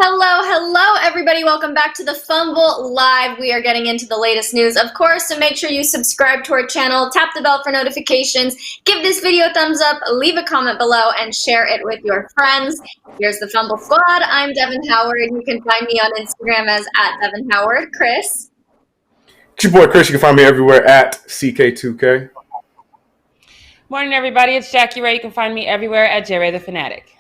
Hello, everybody. Welcome back to the Fumble Live. We are getting into the latest news, of course, so make sure you subscribe to our channel, tap the bell for notifications, give this video a thumbs up, leave a comment below, and share it with your friends. Here's the Fumble Squad. I'm Devin Howard. You can find me on Instagram as @DevinHoward. Chris? It's your boy Chris. You can find me everywhere at CK2K. Morning, everybody. It's Jackie Ray. You can find me everywhere at JRay the Fanatic.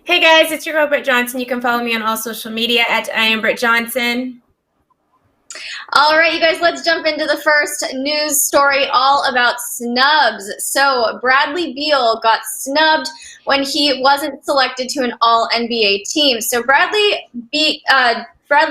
Hey guys, it's your girl Britt Johnson. You can follow me on all social media at @IamBrittJohnson. All right, you guys, let's jump into the first news story all about snubs. So Bradley Beal got snubbed when he wasn't selected to an All-NBA team. So Bradley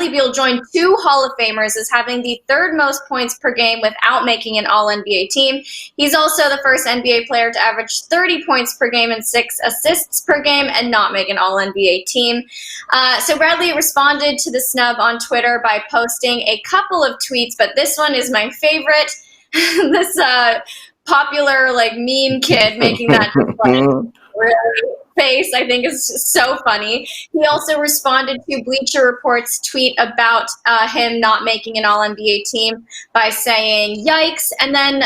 Beal joined two Hall of Famers as having the third most points per game without making an All-NBA team. He's also the first NBA player to average 30 points per game and 6 assists per game and not make an All-NBA team. So Bradley responded to the snub on Twitter by posting a couple of tweets, but this one is my favorite. This popular meme kid making that really face, I think, is so funny. He also responded to Bleacher Report's tweet about him not making an All-NBA team by saying, yikes. And then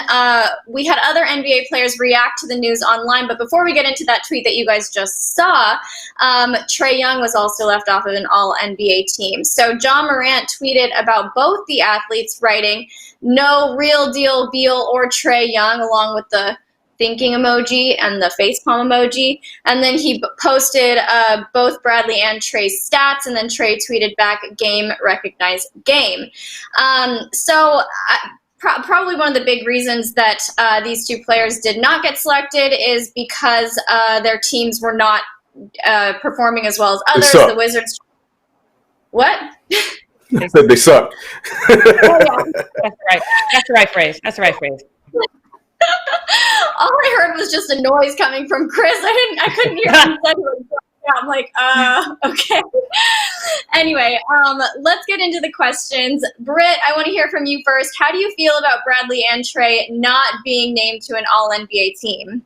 we had other NBA players react to the news online. But before we get into that tweet that you guys just saw, Trae Young was also left off of an All-NBA team. So John Morant tweeted about both the athletes, writing, "No real deal Beal or Trae Young," along with the thinking emoji and the facepalm emoji. And then he posted both Bradley and Trae's stats, and then Trae tweeted back, "Game, recognize game." Probably one of the big reasons that these two players did not get selected is because their teams were not performing as well as others. The Wizards. What? I said they suck. Oh, yeah. That's right. That's the right phrase. That's the right phrase. All I heard was just a noise coming from Chris. I couldn't hear him. I'm like, okay. Anyway, let's get into the questions. Britt, I want to hear from you first. How do you feel about Bradley and Trae not being named to an All-NBA team?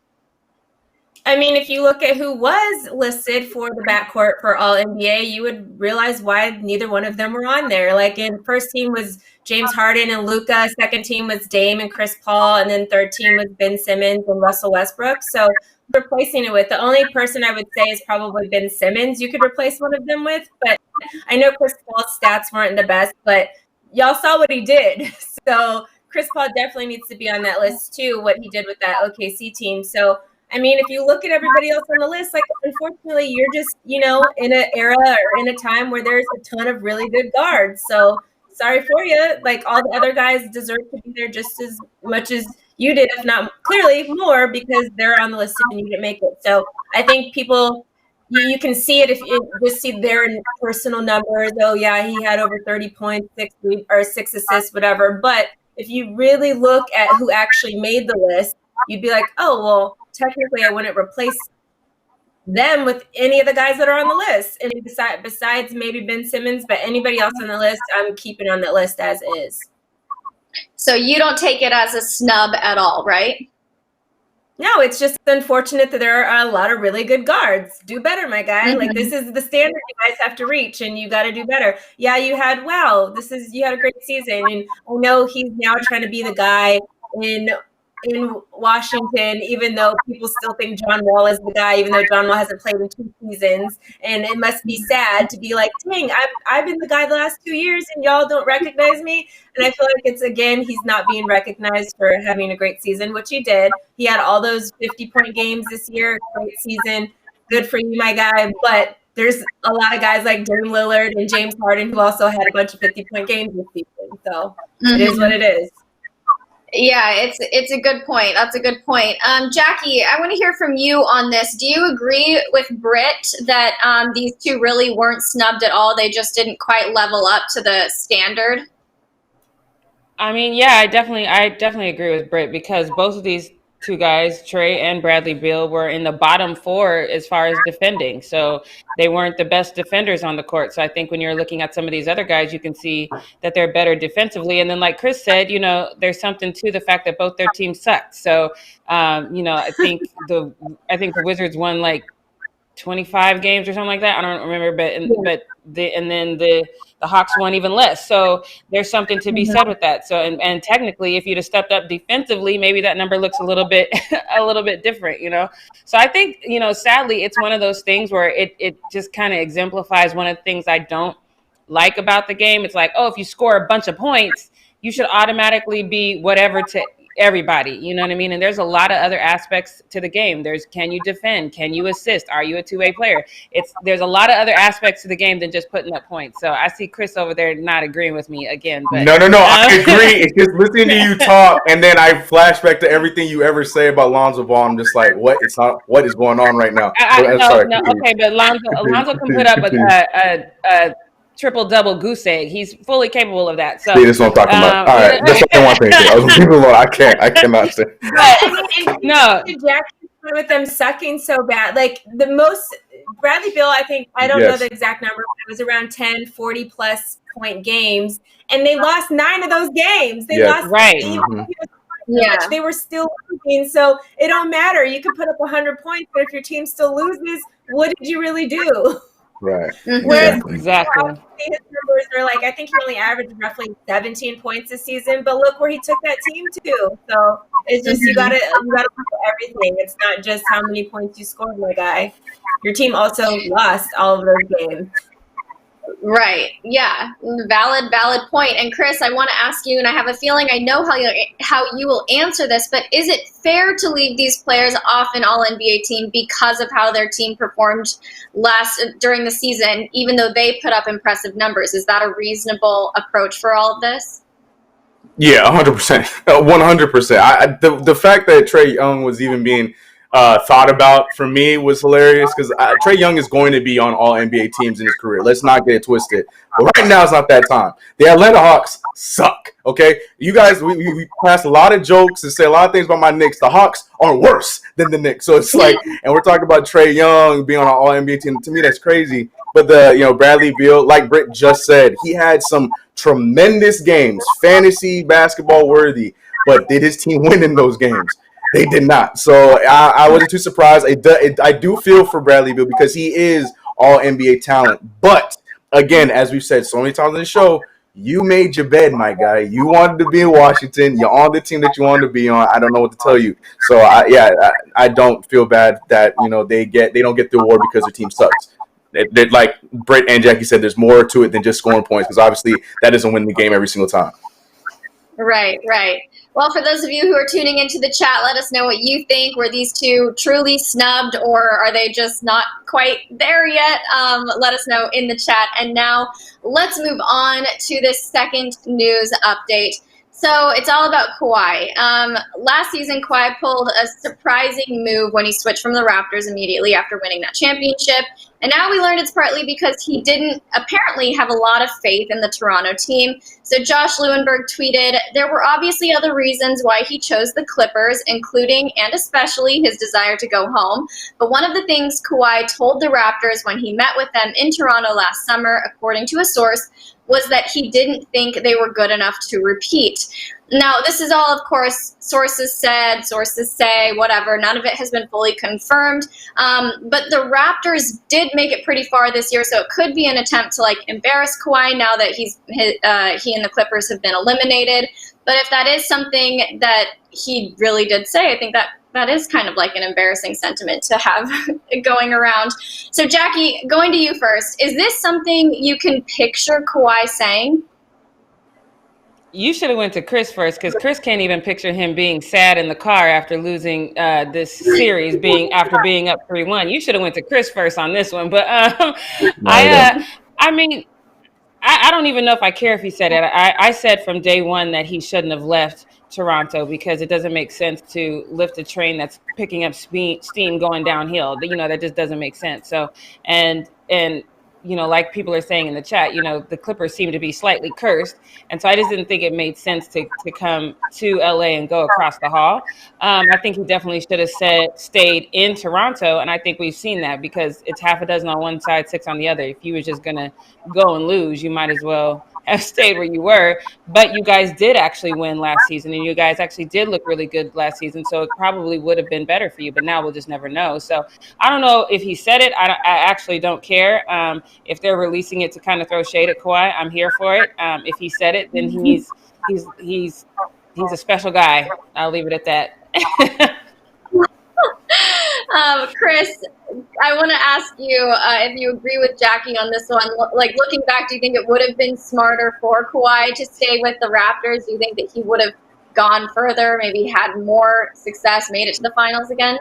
I mean, if you look at who was listed for the backcourt for All-NBA, you would realize why neither one of them were on there. Like, in first team was James Harden and Luka, second team was Dame and Chris Paul, and then third team was Ben Simmons and Russell Westbrook. So replacing it with, the only person I would say is probably Ben Simmons you could replace one of them with. But I know Chris Paul's stats weren't the best, but y'all saw what he did. So Chris Paul definitely needs to be on that list too, what he did with that OKC team. So I mean, if you look at everybody else on the list, unfortunately, you're just, in an era or in a time where there's a ton of really good guards. So sorry for you. All the other guys deserve to be there just as much as you did, if not clearly more, because they're on the list and you didn't make it. So I think people, you can see it if you just see their personal numbers. Oh, yeah, he had over 30 points, 6 assists, whatever. But if you really look at who actually made the list, you'd be like, oh, well, technically I wouldn't replace them with any of the guys that are on the list. And besides maybe Ben Simmons, but anybody else on the list, I'm keeping on that list as is. So you don't take it as a snub at all, right? No, it's just unfortunate that there are a lot of really good guards. Do better, my guy. Mm-hmm. This is the standard you guys have to reach, and you got to do better. Yeah, you had a great season. And I know he's now trying to be the guy in Washington, even though people still think John Wall is the guy, even though John Wall hasn't played in 2 seasons. And it must be sad to be like, dang, I've been the guy the last 2 years and y'all don't recognize me. And I feel like he's not being recognized for having a great season, which he did. He had all those 50-point games this year. Great season. Good for you, my guy. But there's a lot of guys like Dame Lillard and James Harden who also had a bunch of 50-point games this season. So It is what it is. Yeah, it's a good point. That's a good point. Jackie, I want to hear from you on this. Do you agree with Britt that these two really weren't snubbed at all? They just didn't quite level up to the standard? I mean, yeah, I definitely agree with Britt, because both of these two guys, Trae and Bradley Beal, were in the bottom 4 as far as defending. So they weren't the best defenders on the court. So I think when you're looking at some of these other guys, you can see that they're better defensively. And then, like Chris said, there's something to the fact that both their teams sucked. So, I think the Wizards won 25 games or something like that. I don't remember, but then the Hawks won even less. So there's something to be said with that. So and technically, if you'd have stepped up defensively, maybe that number looks a little bit different, So I think, sadly, it's one of those things where it just kind of exemplifies one of the things I don't like about the game. It's like, oh, if you score a bunch of points, you should automatically be whatever to everybody, you know what I mean? And there's a lot of other aspects to the game. Can you defend? Can you assist? Are you a two-way player? There's a lot of other aspects to the game than just putting up points. So I see Chris over there not agreeing with me again. But no, I agree. It's just listening to you talk, and then I flash back to everything you ever say about Lonzo Ball. I'm just like, what is going on right now? Okay, but Lonzo can put up a triple-double goose egg. He's fully capable of that. So that's what I'm talking about. All right, that's what I want to say. I was people alone. I cannot say. But, no. With them sucking so bad, like the most Bradley Beal, I think, I don't know the exact number, but it was around 10, 40 plus point games, and they lost 9 of those games. They lost right. They were still losing, so it don't matter. You can put up 100 points, but if your team still loses, what did you really do? Right. Whereas exactly. His numbers are like, I think he only averaged roughly 17 points this season, but look where he took that team to. So it's just you gotta look at everything. It's not just how many points you scored, my guy. Your team also lost all of those games. Right. Yeah. Valid point. And Chris, I want to ask you, and I have a feeling I know how you will answer this, but is it fair to leave these players off an All-NBA team because of how their team performed during the season, even though they put up impressive numbers? Is that a reasonable approach for all of this? Yeah, 100%. 100%. The fact that Trae Young was even being thought about for me was hilarious because Trae Young is going to be on all NBA teams in his career. Let's not get it twisted. But right now it's not that time. The Atlanta Hawks suck, okay? You guys, we passed a lot of jokes and say a lot of things about my Knicks. The Hawks are worse than the Knicks. So it's like, and we're talking about Trae Young being on an all NBA team. To me, that's crazy. But Bradley Beal, like Britt just said, he had some tremendous games, fantasy basketball worthy. But did his team win in those games? They did not. So I wasn't too surprised. I do feel for Bradley Beal because he is all NBA talent. But again, as we've said so many times on the show, you made your bed, my guy. You wanted to be in Washington. You're on the team that you wanted to be on. I don't know what to tell you. So I don't feel bad that they don't get the award because their team sucks. Like Britt and Jackie said, there's more to it than just scoring points because obviously that doesn't win the game every single time. Right. Well, for those of you who are tuning into the chat, let us know what you think. Were these two truly snubbed, or are they just not quite there yet? Let us know in the chat. And now let's move on to this second news update. So it's all about Kawhi. Last season, Kawhi pulled a surprising move when he switched from the Raptors immediately after winning that championship. And now we learned it's partly because he didn't apparently have a lot of faith in the Toronto team. So Josh Lewenberg tweeted, there were obviously other reasons why he chose the Clippers, including and especially his desire to go home. But one of the things Kawhi told the Raptors when he met with them in Toronto last summer, according to a source, was that he didn't think they were good enough to repeat. Now, this is all, of course, sources said, sources say, whatever. None of it has been fully confirmed. But the Raptors did make it pretty far this year, so it could be an attempt to embarrass Kawhi now that he and the Clippers have been eliminated. But if that is something that he really did say, I think that is kind of like an embarrassing sentiment to have going around. So, Jackie, going to you first. Is this something you can picture Kawhi saying? You should have went to Chris first because Chris can't even picture him being sad in the car after losing this series, after being up 3-1. You should have went to Chris first on this one. But I don't even know if I care if he said it. I said from day one that he shouldn't have left Toronto because it doesn't make sense to lift a train that's picking up steam going downhill. That just doesn't make sense. So and like people are saying in the chat, the Clippers seem to be slightly cursed. And so I just didn't think it made sense to come to LA and go across the hall. I think he definitely should have stayed in Toronto. And I think we've seen that because it's half a dozen on one side, 6 on the other. If you were just going to go and lose, you might as well have stayed where you were. But you guys did actually win last season, and you guys actually did look really good last season. So it probably would have been better for you. But now we'll just never know. So I don't know if he said it. I actually don't care. If they're releasing it to kind of throw shade at Kawhi, I'm here for it. If he said it, then he's a special guy. I'll leave it at that. Chris, I want to ask you if you agree with Jackie on this one. Like, looking back, do you think it would have been smarter for Kawhi to stay with the Raptors? Do you think that he would have gone further, maybe had more success, made it to the finals again?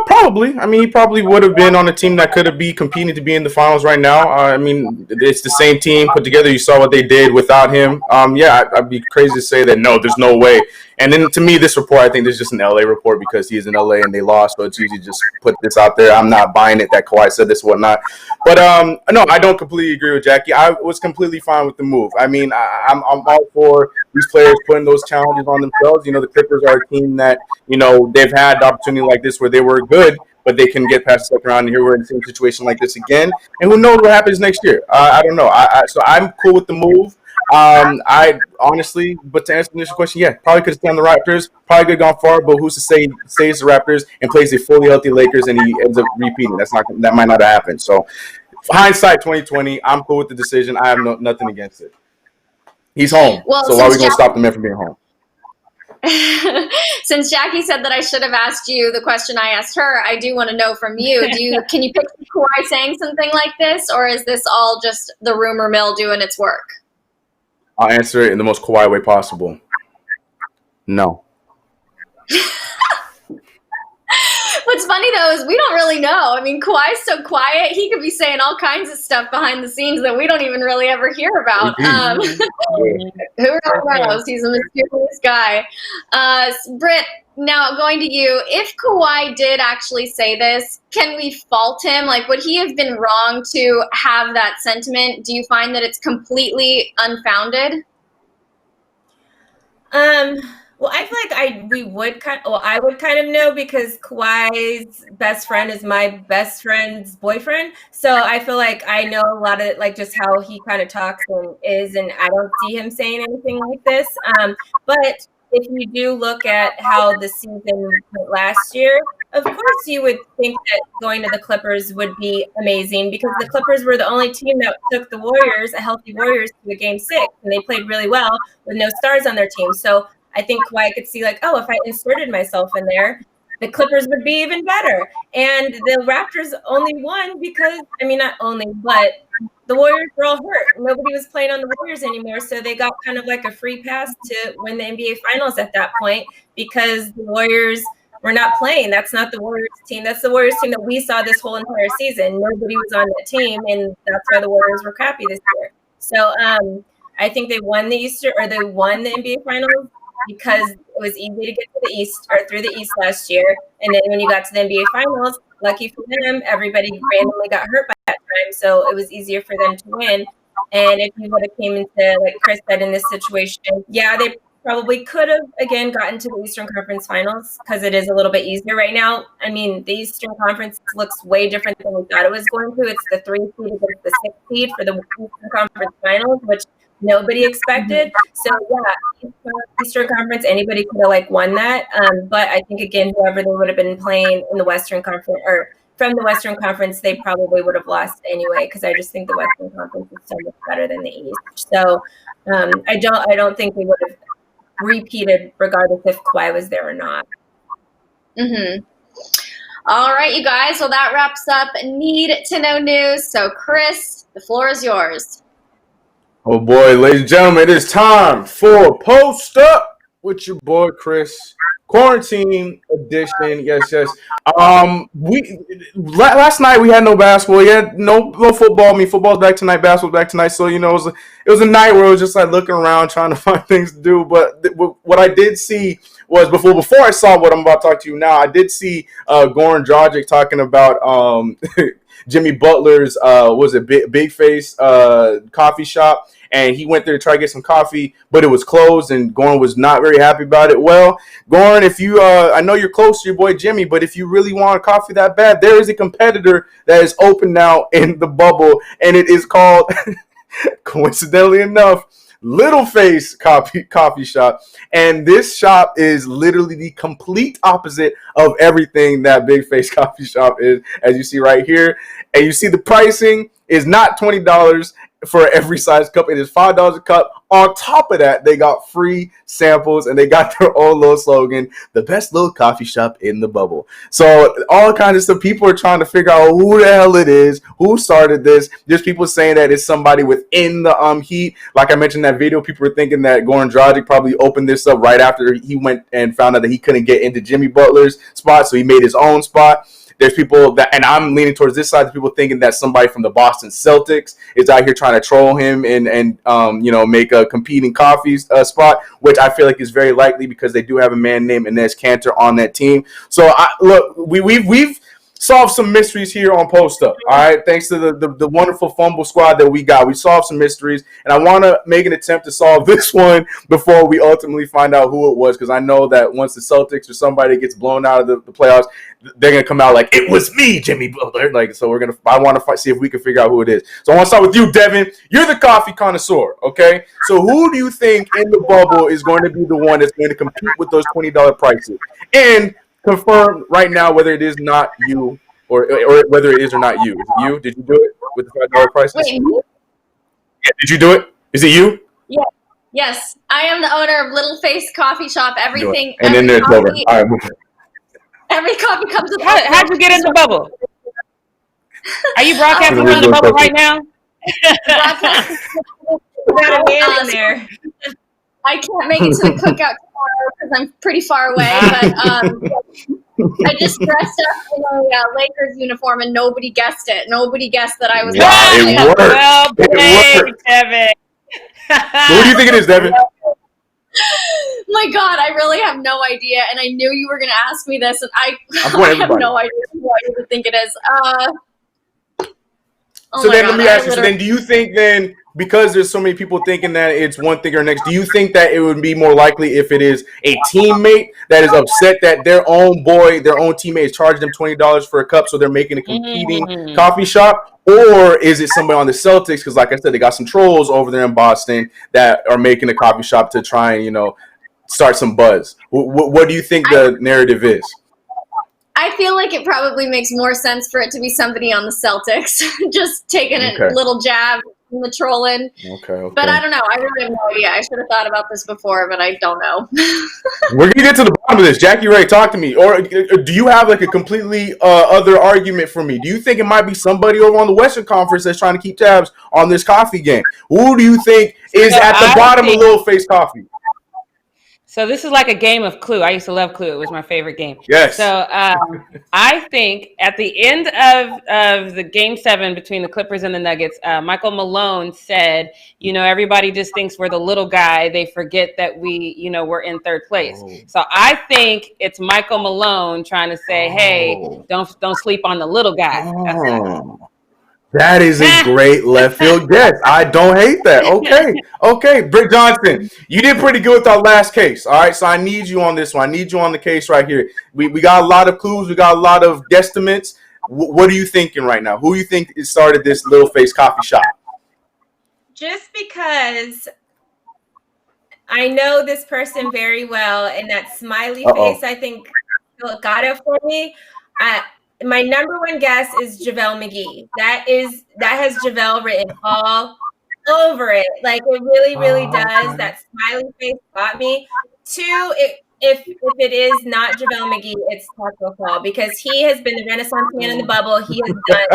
Probably. I mean, he probably would have been on a team that could have been competing to be in the finals right now. I mean, it's the same team put together. You saw what they did without him. Yeah, I'd be crazy to say that, no, there's no way. And then to me, this report, I think there's just an LA report because he's in LA and they lost. So it's easy to just put this out there. I'm not buying it that Kawhi said this, whatnot. But no, I don't completely agree with Jackie. I was completely fine with the move. I mean, I'm all for these players putting those challenges on themselves. You know, the Clippers are a team that, you know, they've had the opportunity like this where they were good, but they can get past the second round. And here we're in the same situation like this again. And who knows what happens next year? I don't know. So I'm cool with the move. I honestly, but to answer the initial question, yeah, probably could have stayed on the Raptors. Probably could have gone far, but who's to say stays the Raptors and plays a fully healthy Lakers and he ends up repeating? That might not have happened. So hindsight 2020, I'm cool with the decision. I have nothing against it. He's home. Well, so why are we going to stop the man from being home? Since Jackie said that I should have asked you the question I asked her, I do want to know from you. Can you picture Kawhi saying something like this, or is this all just the rumor mill doing its work? I'll answer it in the most Kawhi way possible. No. What's funny, though, is we don't really know. I mean, Kawhi's so quiet. He could be saying all kinds of stuff behind the scenes that we don't even really ever hear about. Who really knows? He's a mysterious guy. Britt, now going to you. If Kawhi did actually say this, can we fault him? Like, would he have been wrong to have that sentiment? Do you find that it's completely unfounded? Well, I feel like I would kind of know because Kawhi's best friend is my best friend's boyfriend. So I feel like I know a lot of like just how he kind of talks and I don't see him saying anything like this. But if you do look at how the season went last year, of course you would think that going to the Clippers would be amazing because the Clippers were the only team that took the Warriors, a healthy Warriors, to a game 6, and they played really well with no stars on their team. So I think Kawhi could see like, oh, if I inserted myself in there, the Clippers would be even better. And the Raptors only won because, I mean, not only, but the Warriors were all hurt. Nobody was playing on the Warriors anymore. So they got kind of like a free pass to win the NBA Finals at that point because the Warriors were not playing. That's not the Warriors team. That's the Warriors team that we saw this whole entire season. Nobody was on that team. And that's why the Warriors were crappy this year. So I think they won the NBA Finals because it was easy to get to the East or through the East last year. And then when you got to the NBA Finals, lucky for them, everybody randomly got hurt by that time. So it was easier for them to win. And if you would have came into, like Chris said, in this situation, yeah, they probably could have, again, gotten to the Eastern Conference Finals because it is a little bit easier right now. I mean, the Eastern Conference looks way different than we thought it was going to. It's the 3 seed against the 6 seed for the Eastern Conference Finals, which nobody expected. So yeah, Eastern Conference, anybody could have like won that. But I think again, whoever they would have been playing in the Western Conference or from the Western Conference, they probably would have lost anyway. Because I just think the Western Conference is so much better than the East. So I don't think they would have repeated regardless if Kawhi was there or not. Mm-hmm. All right, you guys. Well, that wraps up Need to Know News. So Chris, the floor is yours. Oh boy, ladies and gentlemen, it is time for Post Up with your boy Chris. Quarantine edition, yes. Last night we had no basketball, we had no football. I mean, football's back tonight, basketball's back tonight. So it was a night where I was just like looking around trying to find things to do. But what I did see was before I saw what I'm about to talk to you now, I did see Goran Dragic talking about Jimmy Butler's Big Face coffee shop, and he went there to try to get some coffee, but it was closed, and Goran was not very happy about it. Well, Goran, if you I know you're close to your boy Jimmy, but if you really want a coffee that bad, there is a competitor that is open now in the bubble, and it is called Coincidentally enough, Little Face coffee shop, and this shop is literally the complete opposite of everything that Big Face coffee shop is, as you see right here. And you see the pricing is not $20 for every size cup. It is $5 a cup. On top of that, they got free samples and they got their own little slogan, the best little coffee shop in the bubble. So all kinds of stuff. People are trying to figure out who the hell it is, who started this. There's people saying that it's somebody within the Heat. Like I mentioned in that video, people were thinking that Goran Dragic probably opened this up right after he went and found out that he couldn't get into Jimmy Butler's spot, so he made his own spot. There's people that, and I'm leaning towards this side, people thinking that somebody from the Boston Celtics is out here trying to troll him and make a competing coffee spot, which I feel like is very likely because they do have a man named Enes Kanter on that team. So we've solved some mysteries here on Post Up. All right, thanks to the wonderful Fumble squad that we got, we solved some mysteries, and I want to make an attempt to solve this one before we ultimately find out who it was, because I know that once the Celtics or somebody gets blown out of the playoffs, they're gonna come out like it was me, Jimmy Butler. Like, so I want to see if we can figure out who it is. So I want to start with you, Devin. You're the coffee connoisseur, okay? So who do you think in the bubble is going to be the one that's going to compete with those $20 prices? And confirm right now whether it is not you or whether it is or not you. Is it you? Did you do it with the $5 prices? Wait, Yeah, did you do it? Is it you? yeah. Yes, I am the owner of Little Face Coffee Shop. Everything. And then there's over. All right, move on. Every coffee comes with. How'd you get in the bubble? Are you broadcasting from the bubble right now? Got a man in there. I can't make it to the cookout tomorrow because I'm pretty far away. But I just dressed up in a Lakers uniform and nobody guessed it. Nobody guessed that I was. Wow, it worked. Well played, Devin. Who do you think it is, Devin? My God, I really have no idea, and I knew you were going to ask me this, and I have no idea who I even think it is. So then let me ask you, so then do you think then, because there's so many people thinking that it's one thing or next, do you think that it would be more likely if it is a teammate that is upset that their own teammate is charging them $20 for a cup, so they're making a competing coffee shop? Or is it somebody on the Celtics? Because like I said, they got some trolls over there in Boston that are making a coffee shop to try and, start some buzz. What do you think the narrative is? I feel like it probably makes more sense for it to be somebody on the Celtics, just taking a little jab in the trolling. Okay. But I don't know. I really have no idea. I should have thought about this before, but I don't know. We're going to get to the bottom of this. Jackie Ray, talk to me. Or do you have like a completely other argument for me? Do you think it might be somebody over on the Western Conference that's trying to keep tabs on this coffee game? Who do you think is at the bottom of Little Face Coffee? So this is like a game of Clue. I used to love Clue. It was my favorite game. Yes. So I think at the end of the game 7 between the Clippers and the Nuggets, Michael Malone said, everybody just thinks we're the little guy. They forget that we're in third place. Oh. So I think it's Michael Malone trying to say, hey, don't sleep on the little guy. Oh. That is a great left field guess. I don't hate that. Okay. Britt Johnson, you did pretty good with our last case. All right, so I need you on this one. I need you on the case right here. We got a lot of clues. We got a lot of guesstimates. What are you thinking right now? Who do you think started this Little Face coffee shop? Just because I know this person very well, and that smiley face, I think, got it for me. My number one guess is JaVale McGee. That has JaVale written all over it. Like, it really, really does. That smiley face got me. 2, if it is not JaVale McGee, it's Taco Fall, because he has been the Renaissance man in the bubble. He has done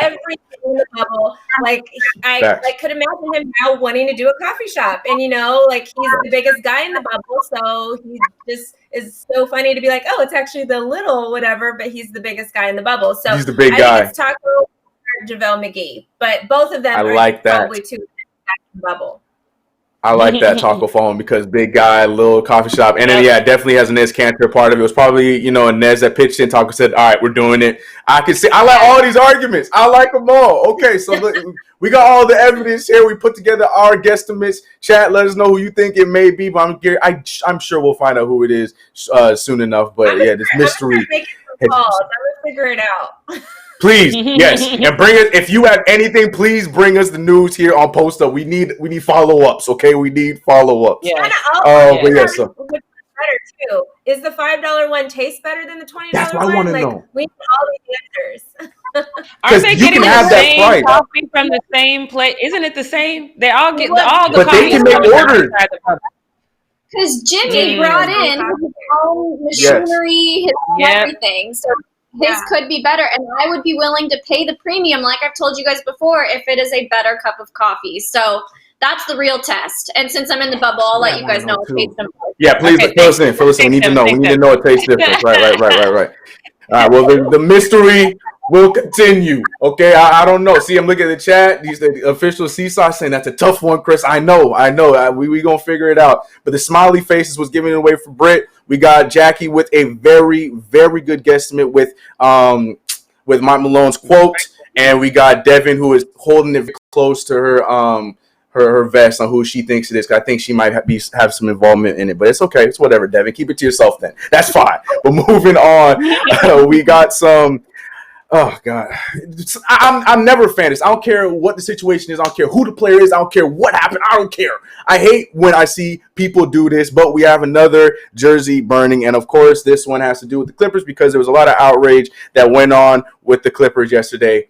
everything in the bubble. Like, I could imagine him now wanting to do a coffee shop, and he's the biggest guy in the bubble, so he just is so funny to be like, oh, it's actually the little whatever, but he's the biggest guy in the bubble. So he's the big guy. Think it's Taco or JaVale McGee, but both of them are probably two guys in the bubble. I like that Taco Phone because big guy, little coffee shop. And then, definitely has a Nez Cantor part of it. It was probably, a Nez that pitched in. Taco said, all right, we're doing it. I like all these arguments. I like them all. Okay, so look, we got all the evidence here. We put together our guesstimates. Chat, let us know who you think it may be. But I'm sure we'll find out who it is soon enough. But, this mystery. I'm going to figure it out. Please, yes, and bring us. If you have anything, please bring us the news here on Post Up. We need follow ups. Okay, we need follow ups. Yeah. But yeah, so Better too. Is the $5 one taste better than the $20 that's what one? I want to Like, know. we need all these answers. Aren't they you getting can have the that same price. coffee from the same place? Isn't it the same? They all get all the But they coffee can is make coming from orders. outside the pub. Because Jimmy brought in his own machinery, his own everything. So his could be better. And I would be willing to pay the premium, like I've told you guys before, if it is a better cup of coffee. So that's the real test. And since I'm in the bubble, I'll let you guys know. Yeah, please fill us in. Fill us in. We need to know. We need to know it tastes different. Right. All right. Well, the mystery will continue. Okay. I don't know. See, I'm looking at the chat. These the official Seesaw saying that's a tough one, Chris. I know. We gonna figure it out. But the smiley faces was giving it away for Britt. We got Jackie with a very, very good guesstimate with Mike Malone's quote, and we got Devin who is holding it close to her her vest on who she thinks it is. 'Cause I think she might have some involvement in it, but it's okay. It's whatever, Devin. Keep it to yourself then. That's fine. But moving on, we got some. Oh God, I'm never a fan of this. I don't care what the situation is. I don't care who the player is. I don't care what happened. I don't care. I hate when I see people do this. But we have another jersey burning, and of course, this one has to do with the Clippers because there was a lot of outrage that went on with the Clippers yesterday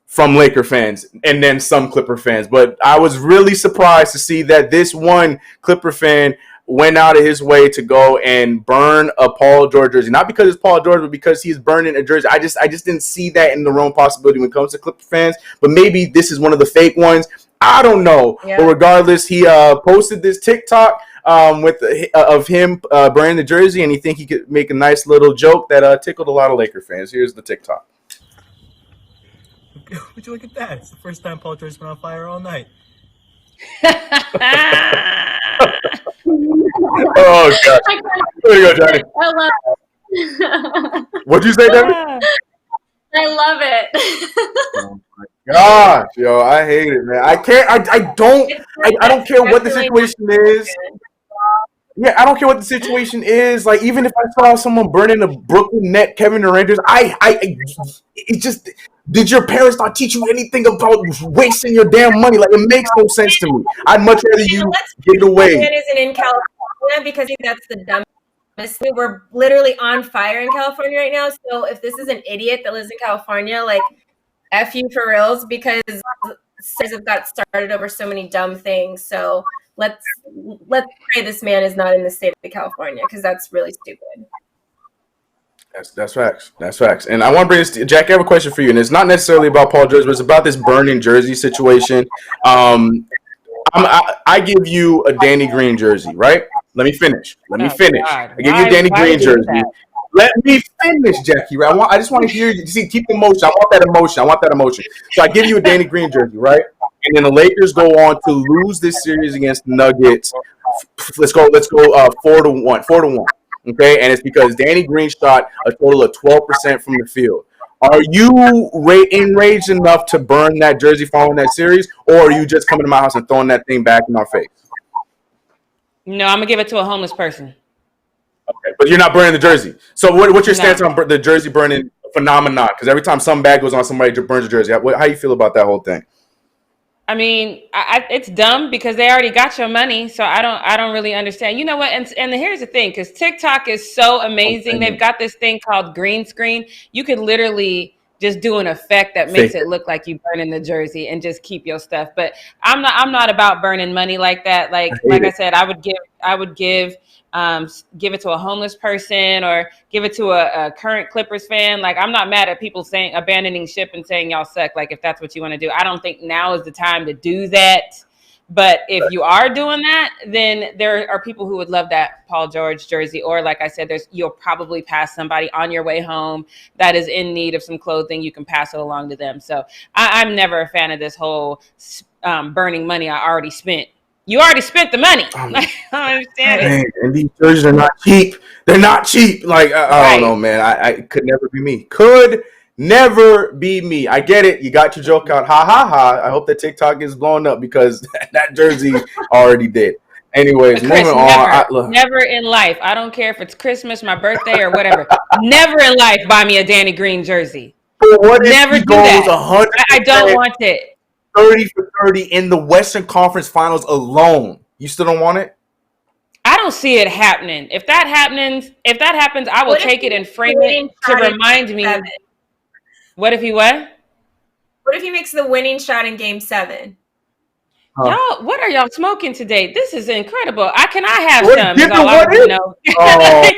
from Laker fans and then some Clipper fans. But I was really surprised to see that this one Clipper fan went out of his way to go and burn a Paul George jersey. Not because it's Paul George, but because he's burning a jersey. I just didn't see that in the realm possibility when it comes to Clipper fans. But maybe this is one of the fake ones. I don't know. Yeah. But regardless, he posted this TikTok of him burning the jersey, and he think he could make a nice little joke that tickled a lot of Laker fans. Here's the TikTok. Would you look at that? It's the first time Paul George's been on fire all night. Oh God! There you go, Johnny. I love it. What'd you say, Devin? I love it. Oh my gosh, yo, I hate it, man. I can't. I don't care what the situation is. Yeah, I don't care what the situation is. Like, even if I saw someone burning a Brooklyn net, Kevin Durant, it just. Did your parents not teach you anything about wasting your damn money? Like, it makes no sense to me. I'd much rather you get away. It isn't in California because that's the dumbest. We're literally on fire in California right now. So if this is an idiot that lives in California, like, F you for reals, because cities have got started over so many dumb things. So let's pray this man is not in the state of California because that's really stupid. That's facts. That's facts. And I want to bring this to Jack. I have a question for you, and it's not necessarily about Paul George, but it's about this burning jersey situation. I give you a Danny Green jersey, right? Let me finish. I give you a Danny Green jersey. Let me finish, Jackie. Right? I just want to hear you. See, keep the emotion. I want that emotion. So I give you a Danny Green jersey, right? And then the Lakers go on to lose this series against the Nuggets. Let's go 4-1. Okay, and it's because Danny Green shot a total of 12% from the field. Are you enraged enough to burn that jersey following that series, or are you just coming to my house and throwing that thing back in our face? No, I'm gonna give it to a homeless person. Okay, but you're not burning the jersey. So what's your stance on the jersey burning phenomenon? Because every time something bad goes on, somebody burns a jersey. How do you feel about that whole thing? I mean, it's dumb because they already got your money, so I don't really understand. You know what? And here's the thing, because TikTok is so amazing. They've got this thing called green screen. You could literally just do an effect that makes it look like you burning the jersey and just keep your stuff. But I'm not about burning money like that. Like I said, I would give it to a homeless person or give it to a current Clippers fan. Like, I'm not mad at people saying abandoning ship and saying y'all suck. Like, if that's what you want to do, I don't think now is the time to do that. But if you are doing that, then there are people who would love that Paul George jersey. Or like I said, you'll probably pass somebody on your way home that is in need of some clothing. You can pass it along to them. So I'm never a fan of this whole burning money I already spent. You already spent the money. I don't understand it. And these jerseys are not cheap. They're not cheap. Like, I don't know, man. I could never be me. Could never be me. I get it. You got your joke out. Ha, ha, ha. I hope that TikTok is blowing up because that jersey already did. Anyways, moving on. Never in life. I don't care if it's Christmas, my birthday, or whatever. Never in life buy me a Danny Green jersey. what if Never he do goes that. 100%? I don't want it. 30 for 30 in the Western Conference Finals alone. You still don't want it? I don't see it happening. If that happens, I will take it and frame it to remind me. What if he what? What if he makes the winning shot in Game 7? Y'all, what are y'all smoking today? This is incredible. Can I have What, some? give Is all it I what want to if? know. Oh.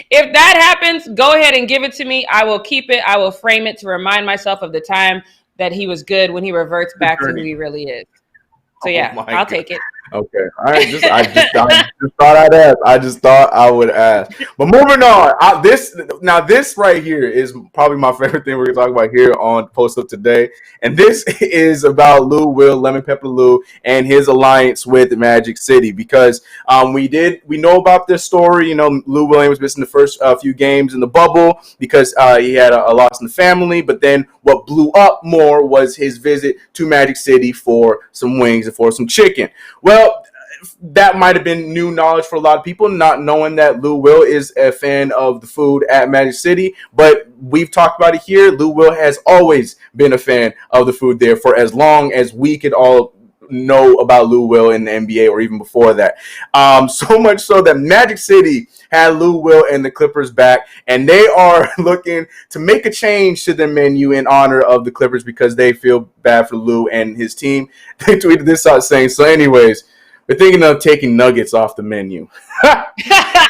If that happens, go ahead and give it to me. I will keep it. I will frame it to remind myself of the time that he was good when he reverts back to who he really is. So yeah, I'll take it. Okay. All right. I just thought I'd ask. I just thought I would ask. But moving on. This right here is probably my favorite thing we're gonna talk about here on Post Up Today. And this is about Lou Will, Lemon Pepper Lou, and his alliance with Magic City. Because we know about this story. You know, Lou Williams missing the first few games in the bubble because he had a loss in the family. But then what blew up more was his visit to Magic City for some wings and for some chicken. Well, that might have been new knowledge for a lot of people, not knowing that Lou Will is a fan of the food at Magic City. But we've talked about it here. Lou Will has always been a fan of the food there for as long as we could all know about Lou Will in the NBA or even before that. So much so that Magic City had Lou Will and the Clippers back, and they are looking to make a change to their menu in honor of the Clippers because they feel bad for Lou and his team. They tweeted this out saying, so anyways, we're thinking of taking nuggets off the menu.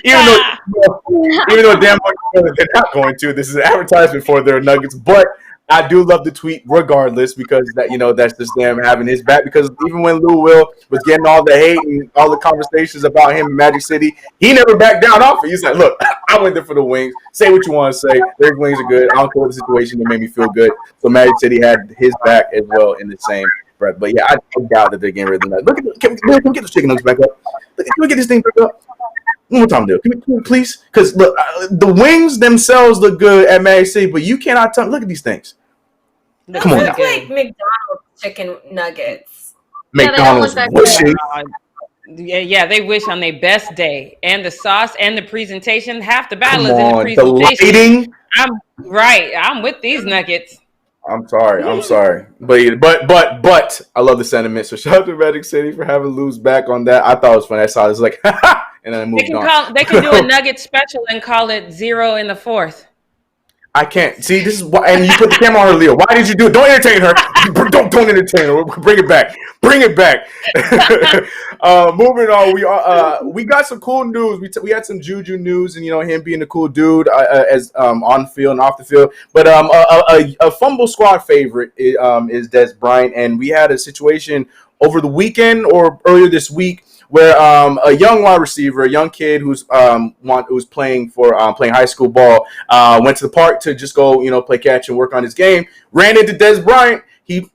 even though damn well they're not going to. This is an advertisement for their nuggets, but I do love the tweet regardless because that's just them having his back. Because even when Lou Will was getting all the hate and all the conversations about him in Magic City, he never backed down off it. He's like, look, I went there for the wings. Say what you want to say. Their wings are good. I don't care what the situation. It made me feel good. So Magic City had his back as well in the same breath. But yeah, I doubt that they're getting rid of that. Look at, can we get the chicken nuggets back up? Can we get this thing back up? One more time, Dale. Can we please? Because look, the wings themselves look good at Magic City, but you cannot tell. Look at these things. Come on now. Like McDonald's chicken nuggets. McDonald's wishing. Yeah, they wish on their best day. And the sauce and the presentation, half the battle Come is in the on, presentation. the lighting. I'm with these nuggets. I'm sorry. But I love the sentiment. So shout out to Magic City for having Lou's back on that. I thought it was funny. I saw it was like, and then I moved on. They can do a nugget special and call it 0 in the 4th. I can't see this is why, and you put the camera on her, Leo. Why did you do it? Don't entertain her. Don't entertain her. Bring it back. Moving on, we got some cool news. We had some Juju news, and him being a cool dude as on the field and off the field. But a Fumble Squad favorite is Des Bryant, and we had a situation over the weekend or earlier this week where a young wide receiver, a young kid who's playing high school ball, went to the park to just go, play catch and work on his game, ran into Des Bryant. He,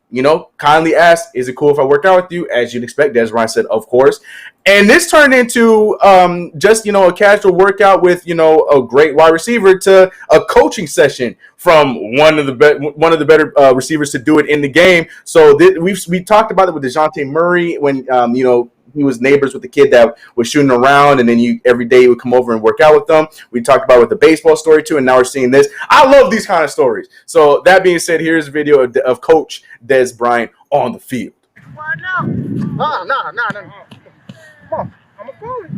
kindly asked, "Is it cool if I work out with you?" As you'd expect, Des Bryant said, "Of course." And this turned into just a casual workout with a great wide receiver to a coaching session from one of the better receivers to do it in the game. So we talked about it with DeJounte Murray when he was neighbors with the kid that was shooting around, and then every day he would come over and work out with them. We talked about it with the baseball story too, and now we're seeing this. I love these kind of stories. So that being said, here's a video of Coach Des Bryant on the field. Why now? Nah. Come on, I'm a bully.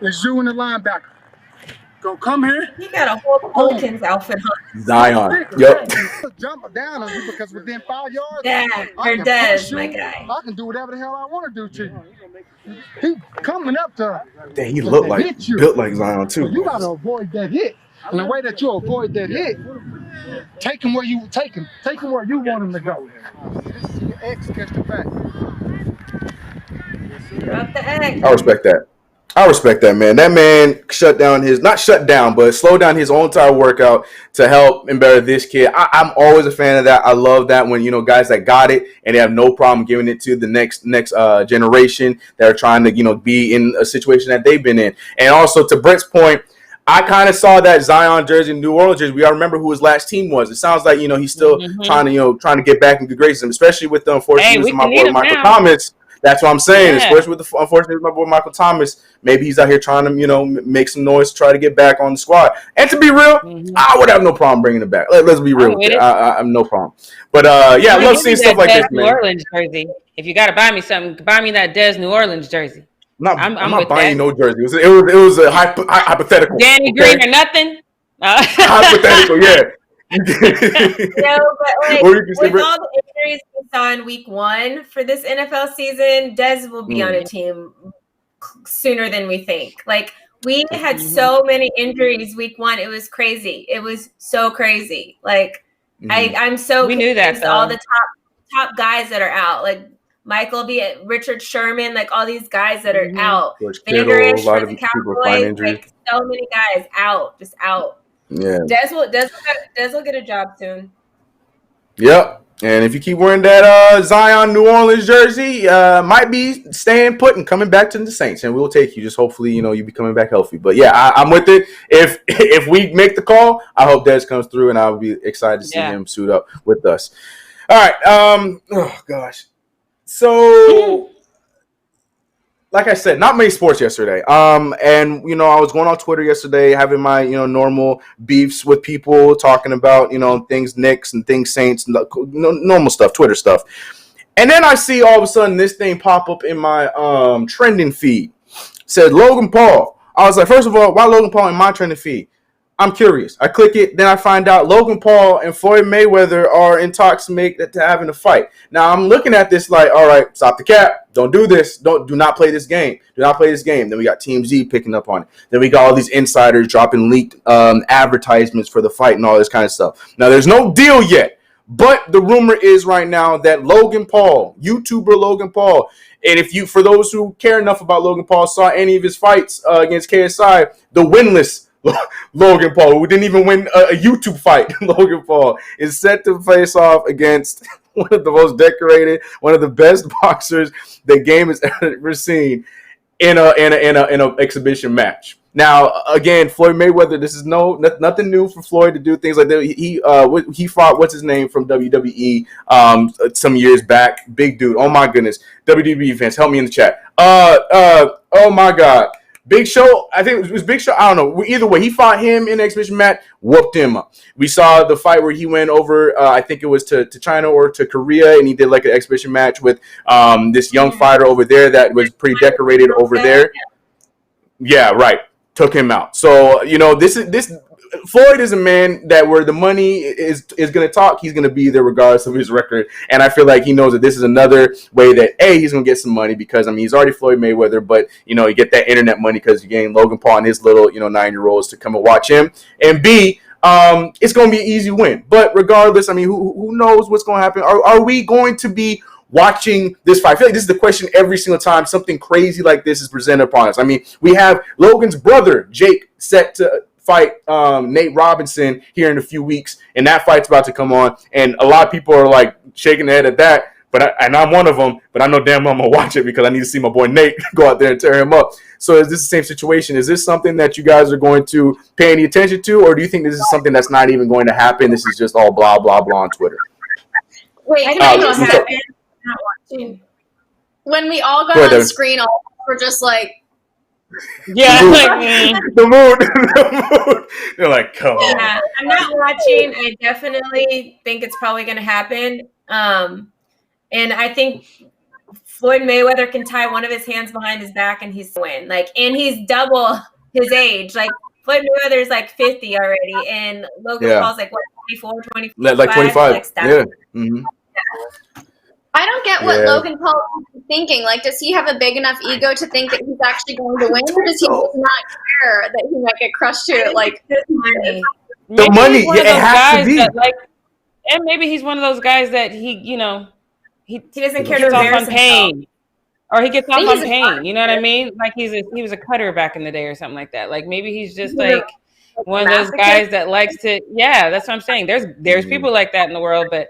It's you and the linebacker. Go come here. You got a whole Pelicans outfit on. Zion. Yep. Jump down on you because within 5 yards, Des, my guy. I can do whatever the hell I want to do to you. He coming up to. Dang, he looked like built like Zion too. So you gotta avoid that hit. And the way that you avoid that hit, take him where you take him. Take him where you want him to go. Your X catch the back. Drop the egg. I respect that, man. That man slowed down his own entire workout to help and better this kid. I'm always a fan of that. I love that when, guys that got it and they have no problem giving it to the next generation that are trying to, be in a situation that they've been in. And also to Brett's point, I kind of saw that Zion jersey, New Orleans jersey. We got to remember who his last team was. It sounds like, he's still trying to get back in good graces, especially with the unfortunate news of Michael Thomas. That's what I'm saying. Yeah. Especially with unfortunately, my boy Michael Thomas. Maybe he's out here trying to, make some noise to try to get back on the squad. And to be real, I would have no problem bringing him back. Let's be real with it. I have no problem. But I love seeing stuff like this, New man. Orleans jersey. If you got to buy me something, buy me that Des New Orleans jersey. I'm not buying no jersey. It was a hypothetical. Danny Green or nothing. Hypothetical, yeah. But with all the injuries we saw in week 1 for this NFL season, Des will be on a team sooner than we think. Like, we had so many injuries week 1. It was crazy. It was so crazy. Like, I'm so we knew that all the top guys that are out, like Michael B, Richard Sherman, like all these guys that are out. George Kittle, a lot of people find injuries. Like, so many guys out, just out. Yeah. Des will get a job soon. Yep. And if you keep wearing that Zion New Orleans jersey, might be staying put and coming back to the Saints, and we'll take you. Just hopefully, you be coming back healthy. But yeah, I'm with it. If we make the call, I hope Des comes through, and I'll be excited to see him suit up with us. All right. Oh gosh. So, like I said, not many sports yesterday. And I was going on Twitter yesterday, having my normal beefs with people, talking about things Knicks and things Saints, normal stuff, Twitter stuff. And then I see all of a sudden this thing pop up in my trending feed. It said Logan Paul. I was like, first of all, why Logan Paul in my trending feed? I'm curious. I click it, then I find out Logan Paul and Floyd Mayweather are in talks to having a fight. Now I'm looking at this like, all right, stop the cap. Don't do this. Do not play this game. Do not play this game. Then we got Team Z picking up on it. Then we got all these insiders dropping leaked advertisements for the fight and all this kind of stuff. Now there's no deal yet, but the rumor is right now that Logan Paul, YouTuber Logan Paul, and for those who care enough about Logan Paul, saw any of his fights against KSI, the winless Logan Paul, who didn't even win a YouTube fight, Logan Paul, is set to face off against one of the most decorated, one of the best boxers the game has ever seen in a exhibition match. Now, again, Floyd Mayweather, this is nothing new for Floyd to do things like that. He fought, what's his name, from WWE some years back. Big dude. Oh my goodness. WWE fans, help me in the chat. Oh my God. Big Show, I think it was Big Show. I don't know. Either way, he fought him in an exhibition match, whooped him up. We saw the fight where he went over, I think it was to China or to Korea, and he did like an exhibition match with this young fighter over there that was pretty decorated over there. Yeah, right. Took him out. So, this Floyd is a man that where the money is going to talk, he's going to be there regardless of his record. And I feel like he knows that this is another way that, A, he's going to get some money because, he's already Floyd Mayweather, but, you get that internet money because you're getting Logan Paul and his little, 9-year-olds to come and watch him. And B, it's going to be an easy win. But regardless, who knows what's going to happen? Are we going to be watching this fight? I feel like this is the question every single time something crazy like this is presented upon us. We have Logan's brother, Jake, set to fight Nate Robinson here in a few weeks, and that fight's about to come on, and a lot of people are like shaking their head at that, and I'm one of them, but I know damn well I'm gonna watch it because I need to see my boy Nate go out there and tear him up. So is this the same situation? Is this something that you guys are going to pay any attention to, or do you think this is something that's not even going to happen? This is just all blah blah blah on Twitter. Wait, I know what's happening. Not watching. When we all got on screen, all we're just like, yeah, the mood. They're like, come on. Yeah, I'm not watching. I definitely think it's probably going to happen. And I think Floyd Mayweather can tie one of his hands behind his back and he's win. And he's double his age. Like, Floyd Mayweather is like 50 already, and Logan Paul's like, what, 24, 25? Like 25. Yeah. Mm-hmm. I don't get what Logan Paul is thinking. Like, does he have a big enough ego to think that he's actually going to win, or does he just not care that he might get crushed to like this money? The money, it has to be. And maybe he's one of those guys that he doesn't care to off on pain, or he gets off on pain. You know what I mean? Like he was a cutter back in the day or something like that. Like maybe he's just like one of those guys that likes to. Yeah, that's what I'm saying. There's people like that in the world, but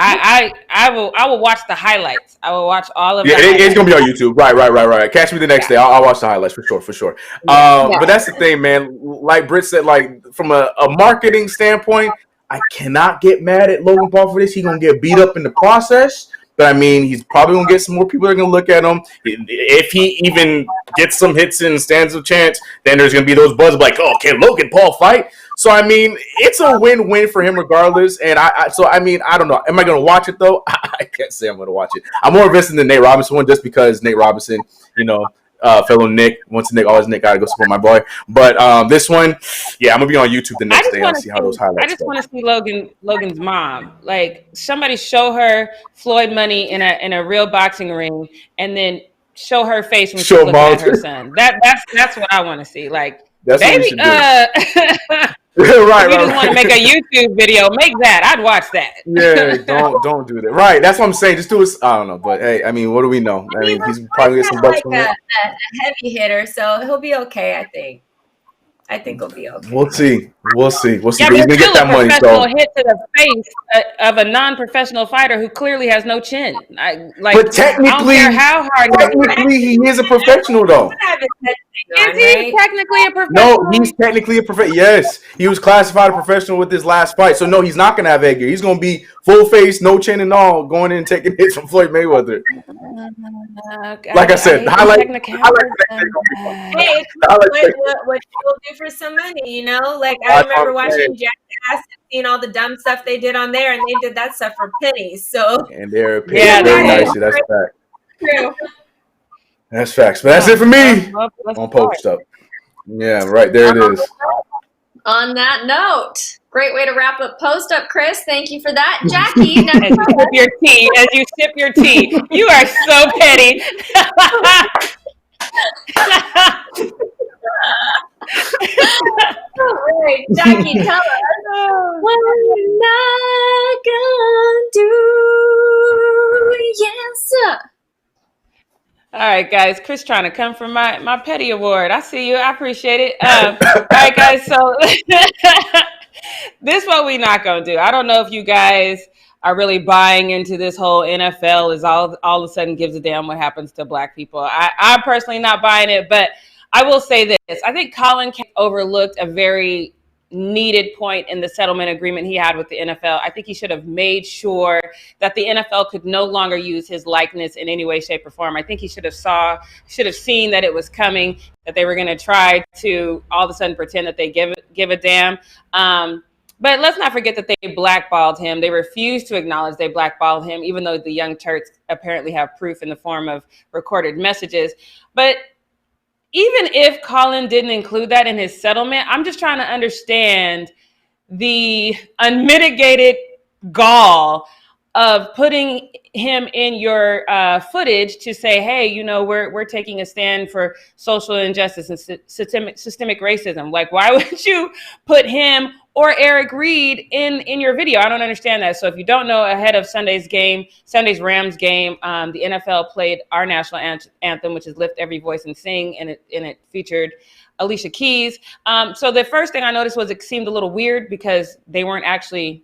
I will watch the highlights. I will watch all of it. It's gonna be on YouTube. Right. Catch me the next day. I'll watch the highlights for sure. But that's the thing, man. Like Britt said, like from a marketing standpoint, I cannot get mad at Logan Paul for this. He's gonna get beat up in the process. But I mean, he's probably gonna get some more people that are gonna look at him. If he even gets some hits and stands a chance, then there's gonna be those buzz like, oh, can Logan Paul fight? So I mean, it's a win-win for him regardless. And I don't know. Am I gonna watch it though? I can't say I'm gonna watch it. I'm more invested in the Nate Robinson one just because Nate Robinson, fellow Nick. Once Nick, always Nick. Gotta go support my boy. But this one, yeah, I'm gonna be on YouTube the next day and see how those highlights. I just want to see Logan's mom. Like somebody show her Floyd Money in a real boxing ring, and then show her face when she's looking at her son. That's what I want to see. Like, that's baby, right. If you just want to make a YouTube video, make that. I'd watch that. Yeah, don't do that. Right, that's what I'm saying. Just do it. I don't know, but hey, I mean, what do we know? I mean, he's probably get some bucks from it. A heavy hitter, so he'll be okay. I think he'll be okay. We'll see. Yeah, He's but gonna get that money. So hit to the face of a non-professional fighter who clearly has no chin. But technically, I don't care how hard. Technically, he is a professional, though. Is he technically a professional? No, he's technically a professional. Yes, he was classified a professional with his last fight. So no, he's not gonna have headgear. He's gonna be full face, no chin and all, going in and taking hits from Floyd Mayweather. Like I said, highlight. Hey, what people do for some money, Like I remember watching Jackass and seeing all the dumb stuff they did on there, and they did that stuff for pennies. So and they're paid very nicely. That's fact. True. That's facts. But that's it for me on Post Up. Yeah, right there it is. On that note, great way to wrap up Post Up, Chris. Thank you for that. Jackie, as you sip your tea. You are so petty. All right, Jackie, tell us what we're not gonna do. Yes, sir. All right, guys. Chris trying to come for my petty award. I see you. I appreciate it. All right, guys. So this is what we not gonna do. I don't know if you guys are really buying into this whole NFL is all of a sudden gives a damn what happens to black people. I'm personally not buying it, but I will say this. I think Colin overlooked a very needed point in the settlement agreement he had with the NFL. I think he should have made sure that the NFL could no longer use his likeness in any way, shape, or form. I think he should have seen that it was coming, that they were going to try to all of a sudden pretend that they give a damn. But let's not forget that they blackballed him. They refused to acknowledge they blackballed him, even though the Young Turks apparently have proof in the form of recorded messages. But even if Colin didn't include that in his settlement, I'm just trying to understand the unmitigated gall of putting him in your footage to say, hey, we're taking a stand for social injustice and systemic racism. Like, why would you put him or Eric Reed in your video? I don't understand that. So if you don't know, ahead of Sunday's Rams game, the NFL played our national anthem, which is Lift Every Voice and Sing, and it featured Alicia Keys. So the first thing I noticed was it seemed a little weird because they weren't actually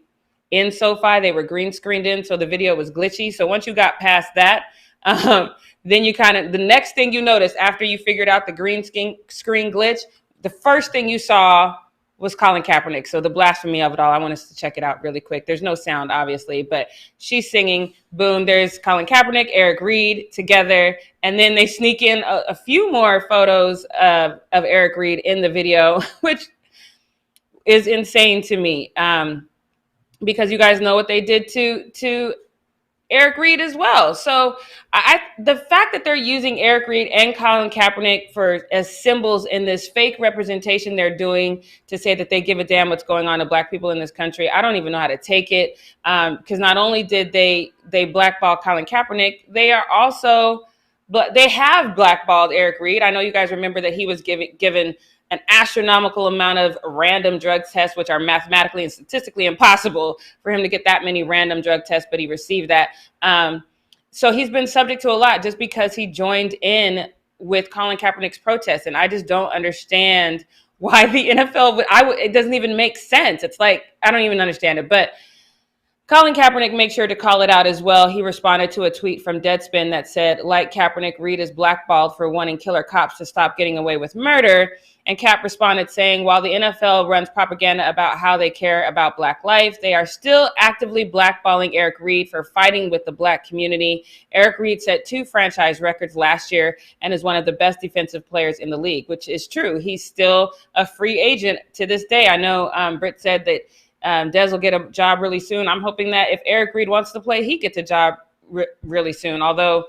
in SoFi. They were green screened in, so the video was glitchy. So once you got past that, then the next thing you noticed after you figured out the green screen glitch, the first thing you saw was Colin Kaepernick. So the blasphemy of it all, I want us to check it out really quick. There's no sound, obviously, but she's singing. Boom, there's Colin Kaepernick, Eric Reed together. And then they sneak in a few more photos of Eric Reed in the video, which is insane to me. Because you guys know what they did to Eric Reed as well. So the fact that they're using Eric Reed and Colin Kaepernick as symbols in this fake representation they're doing to say that they give a damn what's going on to black people in this country, I don't even know how to take it. Because not only did they blackball Colin Kaepernick, they have blackballed Eric Reed. I know you guys remember that he was given an astronomical amount of random drug tests, which are mathematically and statistically impossible for him to get that many random drug tests, but he received that. So he's been subject to a lot just because he joined in with Colin Kaepernick's protest. And I just don't understand why the NFL it doesn't even make sense. It's like, I don't even understand it. But Colin Kaepernick makes sure to call it out as well. He responded to a tweet from Deadspin that said, like Kaepernick, Reed is blackballed for wanting killer cops to stop getting away with murder. And Cap responded saying, while the NFL runs propaganda about how they care about Black life, they are still actively blackballing Eric Reed for fighting with the Black community. Eric Reed set 2 franchise records last year and is one of the best defensive players in the league, which is true. He's still a free agent to this day. I know Britt said that Dez will get a job really soon. I'm hoping that if Eric Reed wants to play, he gets a job really soon. Although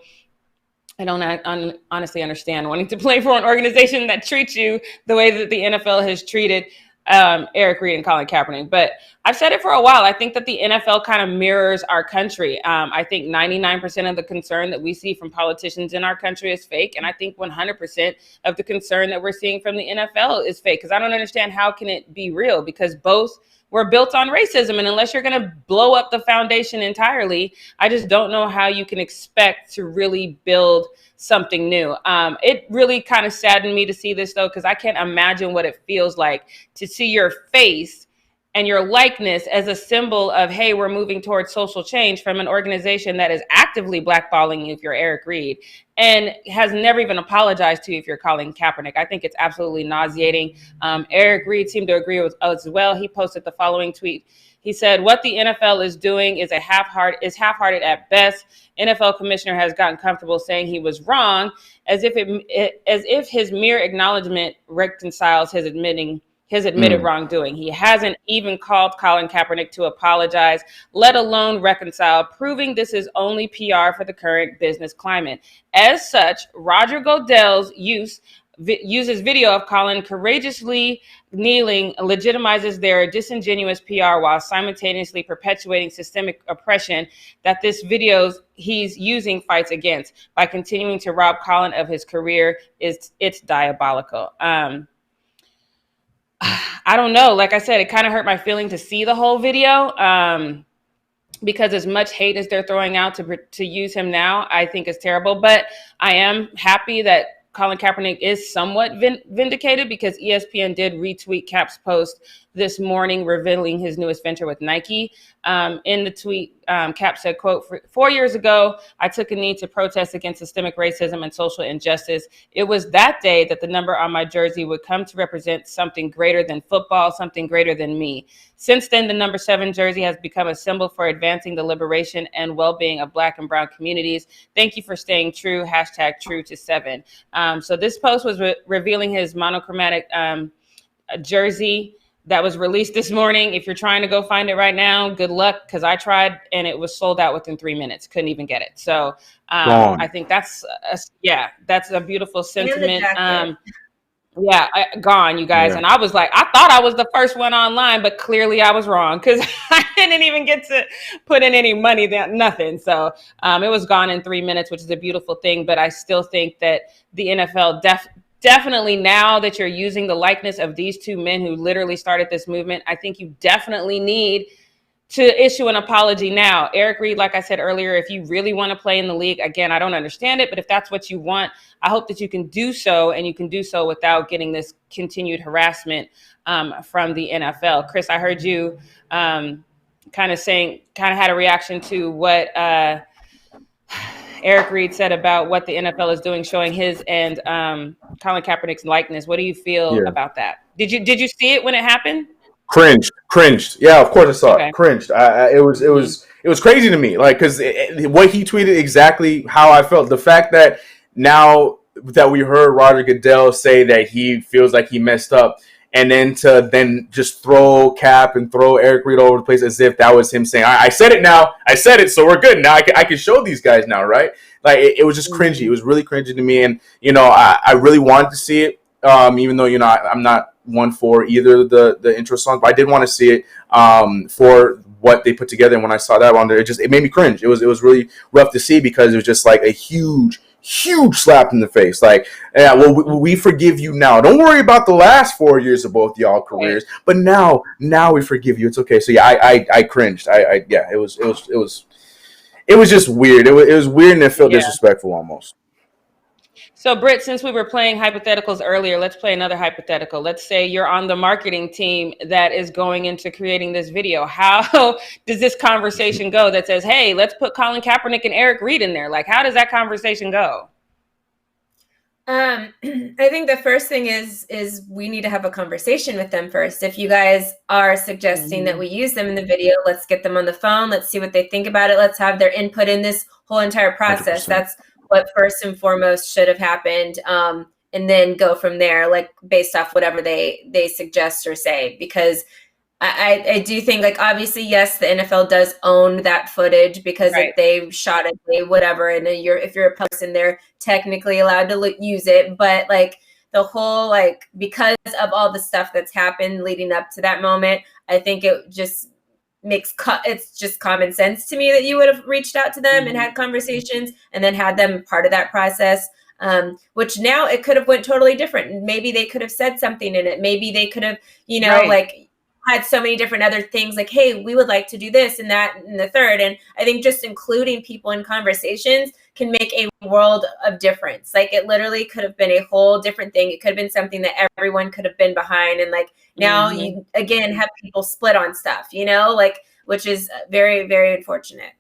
I don't honestly understand wanting to play for an organization that treats you the way that the NFL has treated Eric Reed and Colin Kaepernick. But I've said it for a while. I think that the NFL kind of mirrors our country. I think 99% of the concern that we see from politicians in our country is fake. And I think 100% of the concern that we're seeing from the NFL is fake. Because I don't understand how can it be real, because both were built on racism. And unless you're going to blow up the foundation entirely, I just don't know how you can expect to really build something new. It really kind of saddened me to see this, though, because I can't imagine what it feels like to see your face and your likeness as a symbol of, hey, we're moving towards social change from an organization that is actively blackballing you if you're Eric Reed and has never even apologized to you if you're Colin Kaepernick. I think it's absolutely nauseating. Eric Reed seemed to agree with us as well. He posted the following tweet. He said, what the NFL is doing is half-hearted at best. NFL commissioner has gotten comfortable saying he was wrong, as if his mere acknowledgement reconciles his admitted wrongdoing. He hasn't even called Colin Kaepernick to apologize, let alone reconcile, proving this is only PR for the current business climate. As such, Roger Goodell's uses video of Colin courageously kneeling legitimizes their disingenuous PR while simultaneously perpetuating systemic oppression that this video he's using fights against. By continuing to rob Colin of his career, it's diabolical. I don't know. Like I said, it kind of hurt my feeling to see the whole video because as much hate as they're throwing out to use him now, I think is terrible. But I am happy that Colin Kaepernick is somewhat vindicated because ESPN did retweet Cap's post this morning revealing his newest venture with Nike. In the tweet, Cap said, quote, 4 years ago, I took a knee to protest against systemic racism and social injustice. It was that day that the number on my jersey would come to represent something greater than football, something greater than me. Since then, the number 7 jersey has become a symbol for advancing the liberation and well-being of Black and brown communities. Thank you for staying true. # true to 7. So this post was revealing his monochromatic jersey that was released this morning. If you're trying to go find it right now, good luck, because I tried and it was sold out within 3 minutes. Couldn't even get it. So I think that's a beautiful sentiment. Gone, you guys. Yeah. And I was like, I thought I was the first one online, but clearly I was wrong because I didn't even get to put in any money, nothing. So it was gone in 3 minutes, which is a beautiful thing. But I still think that the NFL definitely, now that you're using the likeness of these two men who literally started this movement, I think you definitely need to issue an apology now. Eric Reed, like I said earlier, if you really want to play in the league, again, I don't understand it, but if that's what you want, I hope that you can do so, and you can do so without getting this continued harassment from the NFL. Chris, I heard you kind of had a reaction to what Eric Reed said about what the NFL is doing, showing his and Colin Kaepernick's likeness. What do you feel about that? Did you see it when it happened? Cringed. Yeah, of course I saw it. Cringed. It was crazy to me. Like, because what he tweeted exactly how I felt. The fact that now that we heard Roger Goodell say that he feels like he messed up, and then to just throw Cap and throw Eric Reed all over the place as if that was him saying, I said it now. I said it, so we're good. Now I can show these guys now, right? Like, it was just cringy. It was really cringy to me. And, I really wanted to see it, even though, I'm not one for either the intro song, but I did want to see it for what they put together. And when I saw that on there, it made me cringe. It was really rough to see because it was just like a huge slap in the face. Like, yeah, well, we forgive you now. Don't worry about the last 4 years of both y'all careers, but now we forgive you. It's okay. So yeah, I cringed. It was just weird. It was weird and it felt disrespectful almost. So, Britt, since we were playing hypotheticals earlier, let's play another hypothetical. Let's say you're on the marketing team that is going into creating this video. How does this conversation go that says, hey, let's put Colin Kaepernick and Eric Reid in there? Like, how does that conversation go? I think the first thing is we need to have a conversation with them first. If you guys are suggesting that we use them in the video, let's get them on the phone. Let's see what they think about it. Let's have their input in this whole entire process. 100%. That's what first and foremost should have happened. And then go from there, like based off whatever they suggest or say, because I do think, like, obviously, yes, the NFL does own that footage because Right. if they shot it, whatever, and if you're a person, they're technically allowed to use it. But like the whole, like, because of all the stuff that's happened leading up to that moment, I think it just it's just common sense to me that you would have reached out to them and had conversations and then had them part of that process. Which now it could have went totally different. Maybe they could have said something in it. Maybe they could have, Right. like, had so many different other things, like, hey, we would like to do this and that and the third. And I think just including people in conversations can make a world of difference. Like, it literally could have been a whole different thing. It could have been something that everyone could have been behind. And like now you again have people split on stuff, like, which is very, very unfortunate.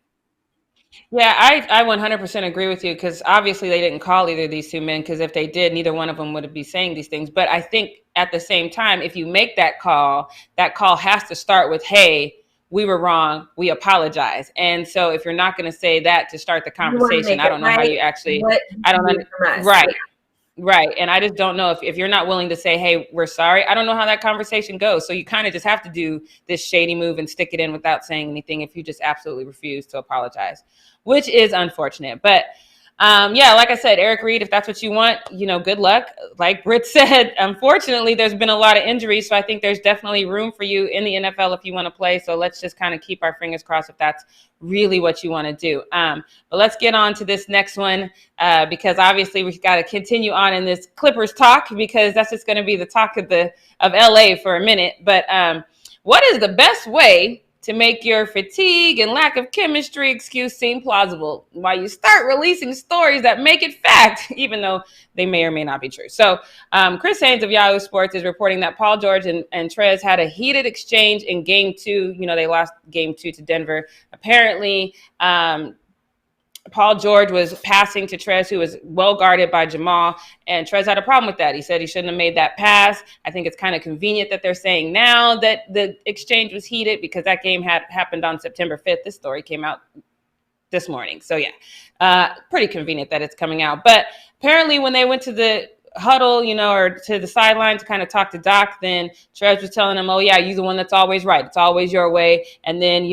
Yeah, I 100% agree with you, because obviously they didn't call either of these two men, because if they did, neither one of them would be saying these things. But I think at the same time, if you make that call has to start with, hey, we were wrong, we apologize. And so if you're not going to say that to start the conversation, I don't know how you actually, I don't know. Right. Right. And I just don't know if you're not willing to say, hey, we're sorry. I don't know how that conversation goes. So you kind of just have to do this shady move and stick it in without saying anything if you just absolutely refuse to apologize, which is unfortunate. But yeah, like I said, Eric Reid, if that's what you want, good luck. Like Britt said, unfortunately, there's been a lot of injuries. So I think there's definitely room for you in the NFL if you want to play. So let's just kind of keep our fingers crossed if that's really what you want to do. But let's get on to this next one, because obviously we've got to continue on in this Clippers talk, because that's just going to be the talk of LA for a minute. But what is the best way to make your fatigue and lack of chemistry excuse seem plausible while you start releasing stories that make it fact, even though they may or may not be true? So Chris Haynes of Yahoo Sports is reporting that Paul George and Trez had a heated exchange in Game 2. They lost Game 2 to Denver. Apparently, Paul George was passing to Trez, who was well guarded by Jamal, and Trez had a problem with that. He said he shouldn't have made that pass. I think it's kind of convenient that they're saying now that the exchange was heated, because that game had happened on September 5th. This story came out this morning. So yeah, pretty convenient that it's coming out. But apparently when they went to the huddle, or to the sideline to kind of talk to Doc, then Trez was telling him, oh yeah, you're the one that's always right. It's always your way. And then,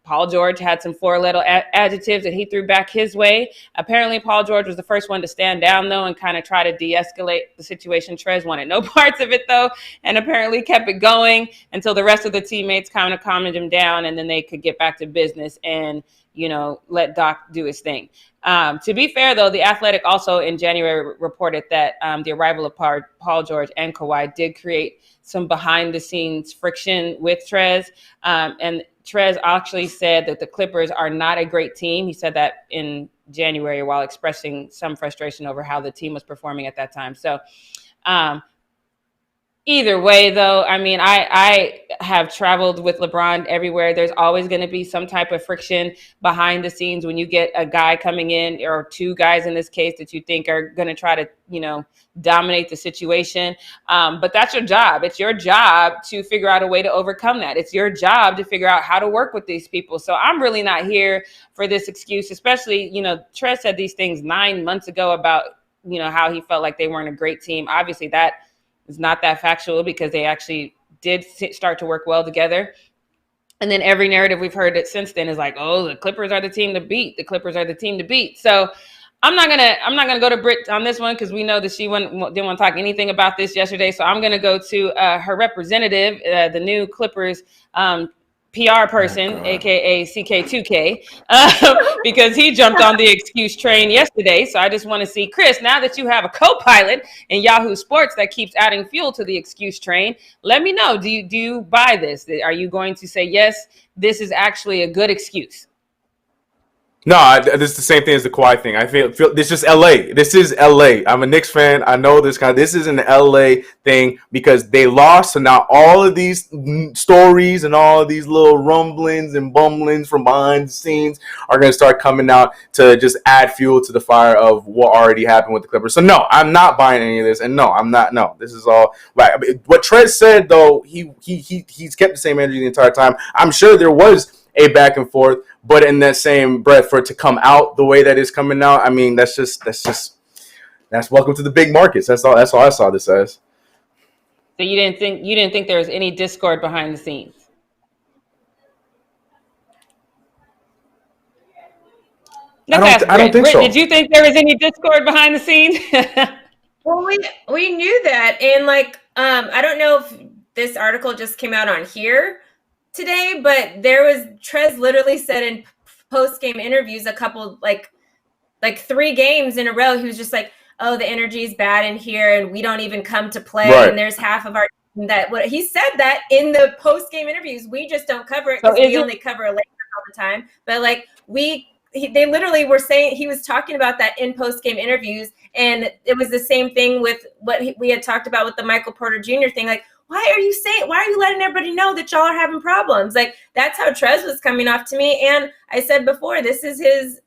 Paul George had some four-letter adjectives that he threw back his way. Apparently, Paul George was the first one to stand down, though, and kind of try to de-escalate the situation. Trez wanted no parts of it, though, and apparently kept it going until the rest of the teammates kind of calmed him down, and then they could get back to business and, let Doc do his thing. To be fair, though, The Athletic also in January reported that the arrival of Paul George and Kawhi did create some behind-the-scenes friction with Trez, and Trez actually said that the Clippers are not a great team. He said that in January while expressing some frustration over how the team was performing at that time. So either way, though, I mean, I have traveled with LeBron everywhere. There's always going to be some type of friction behind the scenes when you get a guy coming in, or two guys in this case, that you think are going to try to, dominate the situation. But that's your job. It's your job to figure out a way to overcome that. It's your job to figure out how to work with these people. So I'm really not here for this excuse, especially, Trez said these things 9 months ago about, how he felt like they weren't a great team. Obviously, that is not that factual, because they actually did start to work well together. And then every narrative we've heard since then is like, oh, the Clippers are the team to beat. The Clippers are the team to beat. So I'm not gonna go to Britt on this one, because we know that she didn't want to talk anything about this yesterday. So I'm gonna go to her representative, the new Clippers PR person, aka CK2K, because he jumped on the excuse train yesterday. So I just want to see, Chris, now that you have a co-pilot in Yahoo Sports that keeps adding fuel to the excuse train, let me know. Do you buy this? Are you going to say, yes, this is actually a good excuse? No, this is the same thing as the Kawhi thing. I feel this is LA. This is LA. I'm a Knicks fan. I know this kind. This is an LA thing because they lost. So now all of these stories and all of these little rumblings and bumblings from behind the scenes are going to start coming out to just add fuel to the fire of what already happened with the Clippers. So no, I'm not buying any of this, and no, I'm not. No, this is all right. What Trez said though, he's kept the same energy the entire time. I'm sure there was a back and forth, but in that same breath, for it to come out the way that it's coming out, I mean, that's welcome to the big markets. That's all I saw this as. So you didn't think there was any discord behind the scenes? I don't think so. Did you think there was any discord behind the scenes? Well, we knew that, and like I don't know if this article just came out on here today, but Trez literally said in post-game interviews a couple like 3 games in a row, he was just like, oh, the energy is bad in here and we don't even come to play, right. And there's half of our team that what he said that in the post-game interviews, we just don't cover it because we only cover Lakers all the time. But like they literally were saying, he was talking about that in post-game interviews, and it was the same thing with what we had talked about with the Michael Porter Jr. thing, like, why are you letting everybody know that y'all are having problems? Like, that's how Trez was coming off to me. And I said before, this is his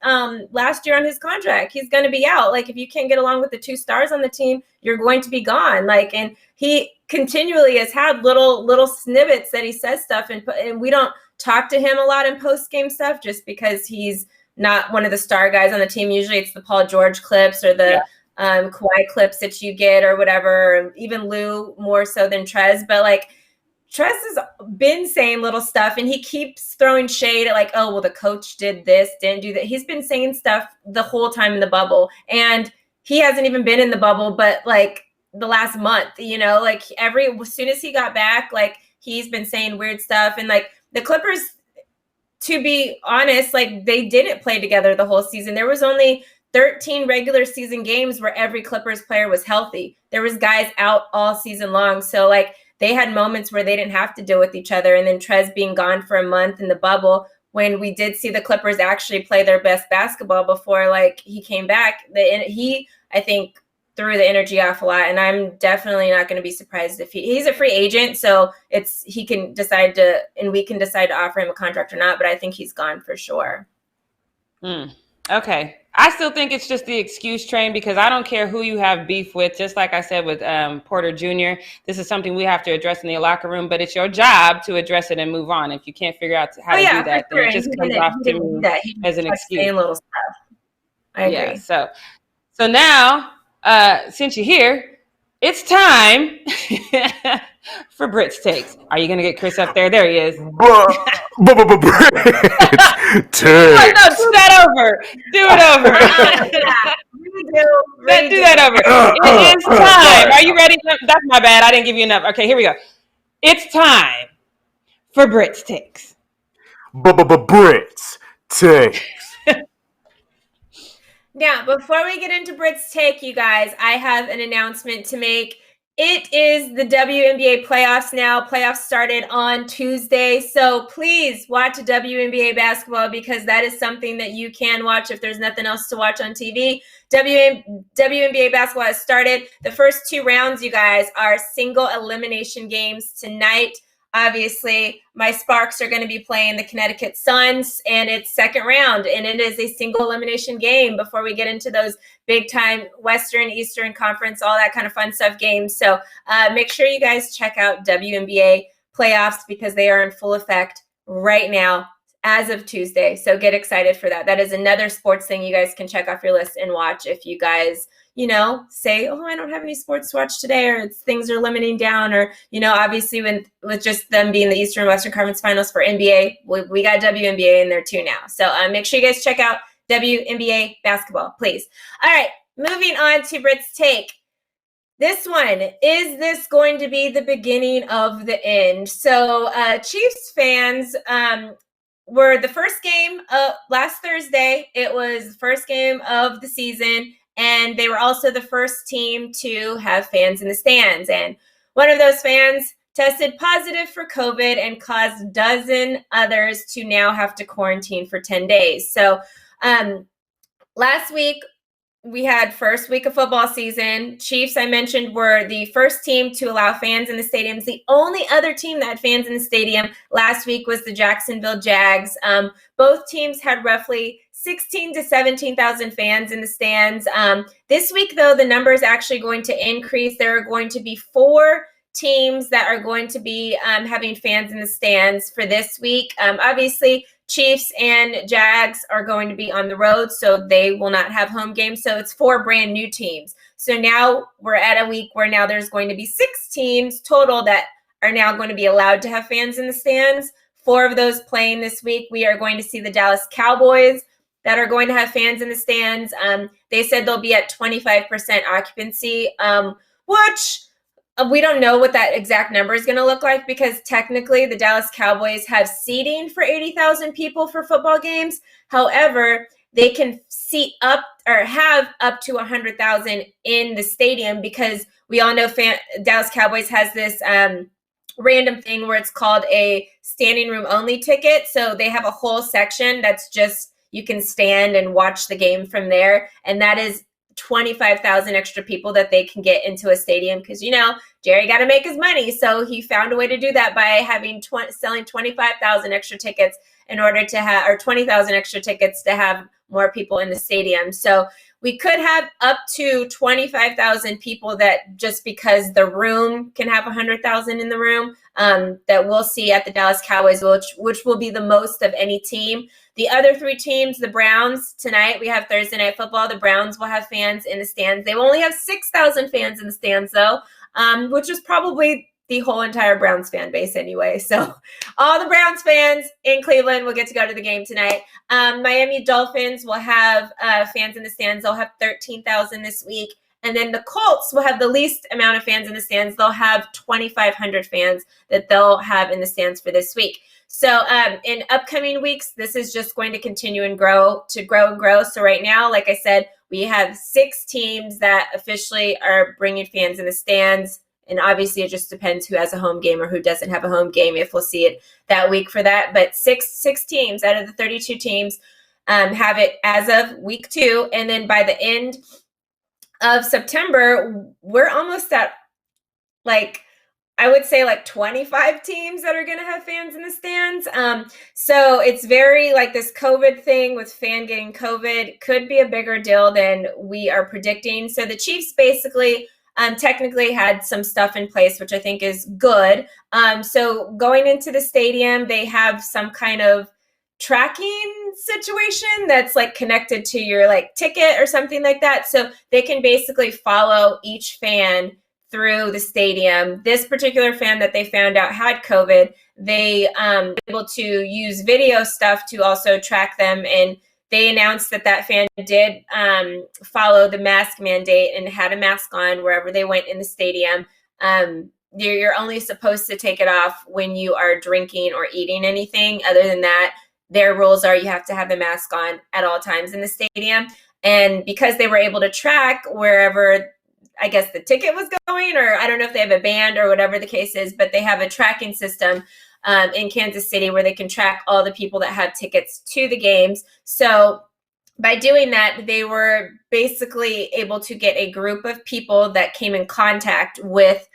last year on his contract. He's going to be out. Like, if you can't get along with the 2 stars on the team, you're going to be gone. Like, and he continually has had little snippets that he says stuff, and we don't talk to him a lot in post-game stuff just because he's not one of the star guys on the team. Usually it's the Paul George clips or the Kawhi clips that you get or whatever, even Lou more so than Trez. But like, Trez has been saying little stuff, and he keeps throwing shade at like, oh, well, the coach did this, didn't do that. He's been saying stuff the whole time in the bubble, and he hasn't even been in the bubble, but like the last month, like as soon as he got back, like he's been saying weird stuff. And like the Clippers, to be honest, like they didn't play together the whole season. There was only 13 regular season games where every Clippers player was healthy. There was guys out all season long. So like they had moments where they didn't have to deal with each other. And then Trez being gone for a month in the bubble, when we did see the Clippers actually play their best basketball before like he came back, he, I think, threw the energy off a lot. And I'm definitely not going to be surprised if he's a free agent. So we can decide to offer him a contract or not, but I think he's gone for sure. Okay. I still think it's just the excuse train, because I don't care who you have beef with. Just like I said with Porter Jr., this is something we have to address in the locker room, but it's your job to address it and move on. If you can't figure out how to do that, then it just comes off to me as an excuse. Little stuff. I agree. Yeah, so now, since you're here, it's time for Brit's takes. Are you going to get Chris up there? There he is. Takes. No, do that over. Do it over. Do that over. It is time. Are you ready? That's my bad. I didn't give you enough. Okay, here we go. It's time for Brit's takes. Brit's takes. Now, before we get into Brit's take, you guys, I have an announcement to make. It is the WNBA playoffs now. Playoffs started on Tuesday. So please watch WNBA basketball, because that is something that you can watch if there's nothing else to watch on TV. WNBA basketball has started. The first 2 rounds, you guys, are single elimination games tonight. Obviously, my Sparks are going to be playing the Connecticut Suns, and it's second round, and it is a single elimination game before we get into those big-time Western, Eastern Conference, all that kind of fun stuff games. So make sure you guys check out WNBA playoffs, because they are in full effect right now as of Tuesday. So get excited for that. That is another sports thing you guys can check off your list and watch if you guys say, oh, I don't have any sports to watch today, or things are limiting down, or, obviously with just them being the Eastern Western Conference Finals for NBA, we got WNBA in there too now. So make sure you guys check out WNBA basketball, please. All right, moving on to Brit's take. This one, is this going to be the beginning of the end? So Chiefs fans were the first game last Thursday. It was the first game of the season. And they were also the first team to have fans in the stands. And one of those fans tested positive for COVID and caused a dozen others to now have to quarantine for 10 days. So Last week, we had first week of football season. Chiefs, I mentioned, were the first team to allow fans in the stadiums. The only other team that had fans in the stadium last week was the Jacksonville Jags. Both teams had roughly 16 to 17,000 fans in the stands. This week, though, the number is actually going to increase. There are going to be 4 teams that are going to be having fans in the stands for this week. Obviously, Chiefs and Jags are going to be on the road, so they will not have home games. So it's 4 brand new teams. So now we're at a week where now there's going to be 6 teams total that are now going to be allowed to have fans in the stands. 4 of those playing this week. We are going to see the Dallas Cowboys that are going to have fans in the stands. They said they'll be at 25% occupancy, which we don't know what that exact number is going to look like, because technically the Dallas Cowboys have seating for 80,000 people for football games. However, they can seat up or have up to 100,000 in the stadium, because we all know Dallas Cowboys has this random thing where it's called a standing room only ticket. So they have a whole section that's just, you can stand and watch the game from there. And that is 25,000 extra people that they can get into a stadium, because, you know, Jerry got to make his money. So he found a way to do that by having selling 25,000 extra tickets in order to have, or 20,000 extra tickets to have more people in the stadium. So we could have up to 25,000 people, that just because the room can have 100,000 in the room, that we'll see at the Dallas Cowboys, which will be the most of any team. The other 3 teams, the Browns, tonight we have Thursday Night Football. The Browns will have fans in the stands. They will only have 6,000 fans in the stands, though, which is probably the whole entire Browns fan base anyway. So all the Browns fans in Cleveland will get to go to the game tonight. Miami Dolphins will have fans in the stands. They'll have 13,000 this week. And then the Colts will have the least amount of fans in the stands. They'll have 2,500 fans that they'll have in the stands for this week. So in upcoming weeks, this is just going to continue and grow. So right now, like I said, we have 6 teams that officially are bringing fans in the stands. And obviously, it just depends who has a home game or who doesn't have a home game, if we'll see it that week for that. But six teams out of the 32 teams have it as of week 2. And then by the end of September, we're almost at, like, I would say like 25 teams that are going to have fans in the stands. So it's very, like, this COVID thing with fan getting COVID could be a bigger deal than we are predicting. So the Chiefs basically technically had some stuff in place, which I think is good. So going into the stadium, they have some kind of tracking situation that's like connected to your like ticket or something like that. So they can basically follow each fan through the stadium. This particular fan that they found out had COVID, they were able to use video stuff to also track them. And they announced that fan did follow the mask mandate and had a mask on wherever they went in the stadium. You're only supposed to take it off when you are drinking or eating anything. Other than that, their rules are you have to have the mask on at all times in the stadium. And because they were able to track wherever, I guess, the ticket was going, or I don't know if they have a band or whatever the case is, but they have a tracking system in Kansas City where they can track all the people that have tickets to the games. So by doing that, they were basically able to get a group of people that came in contact with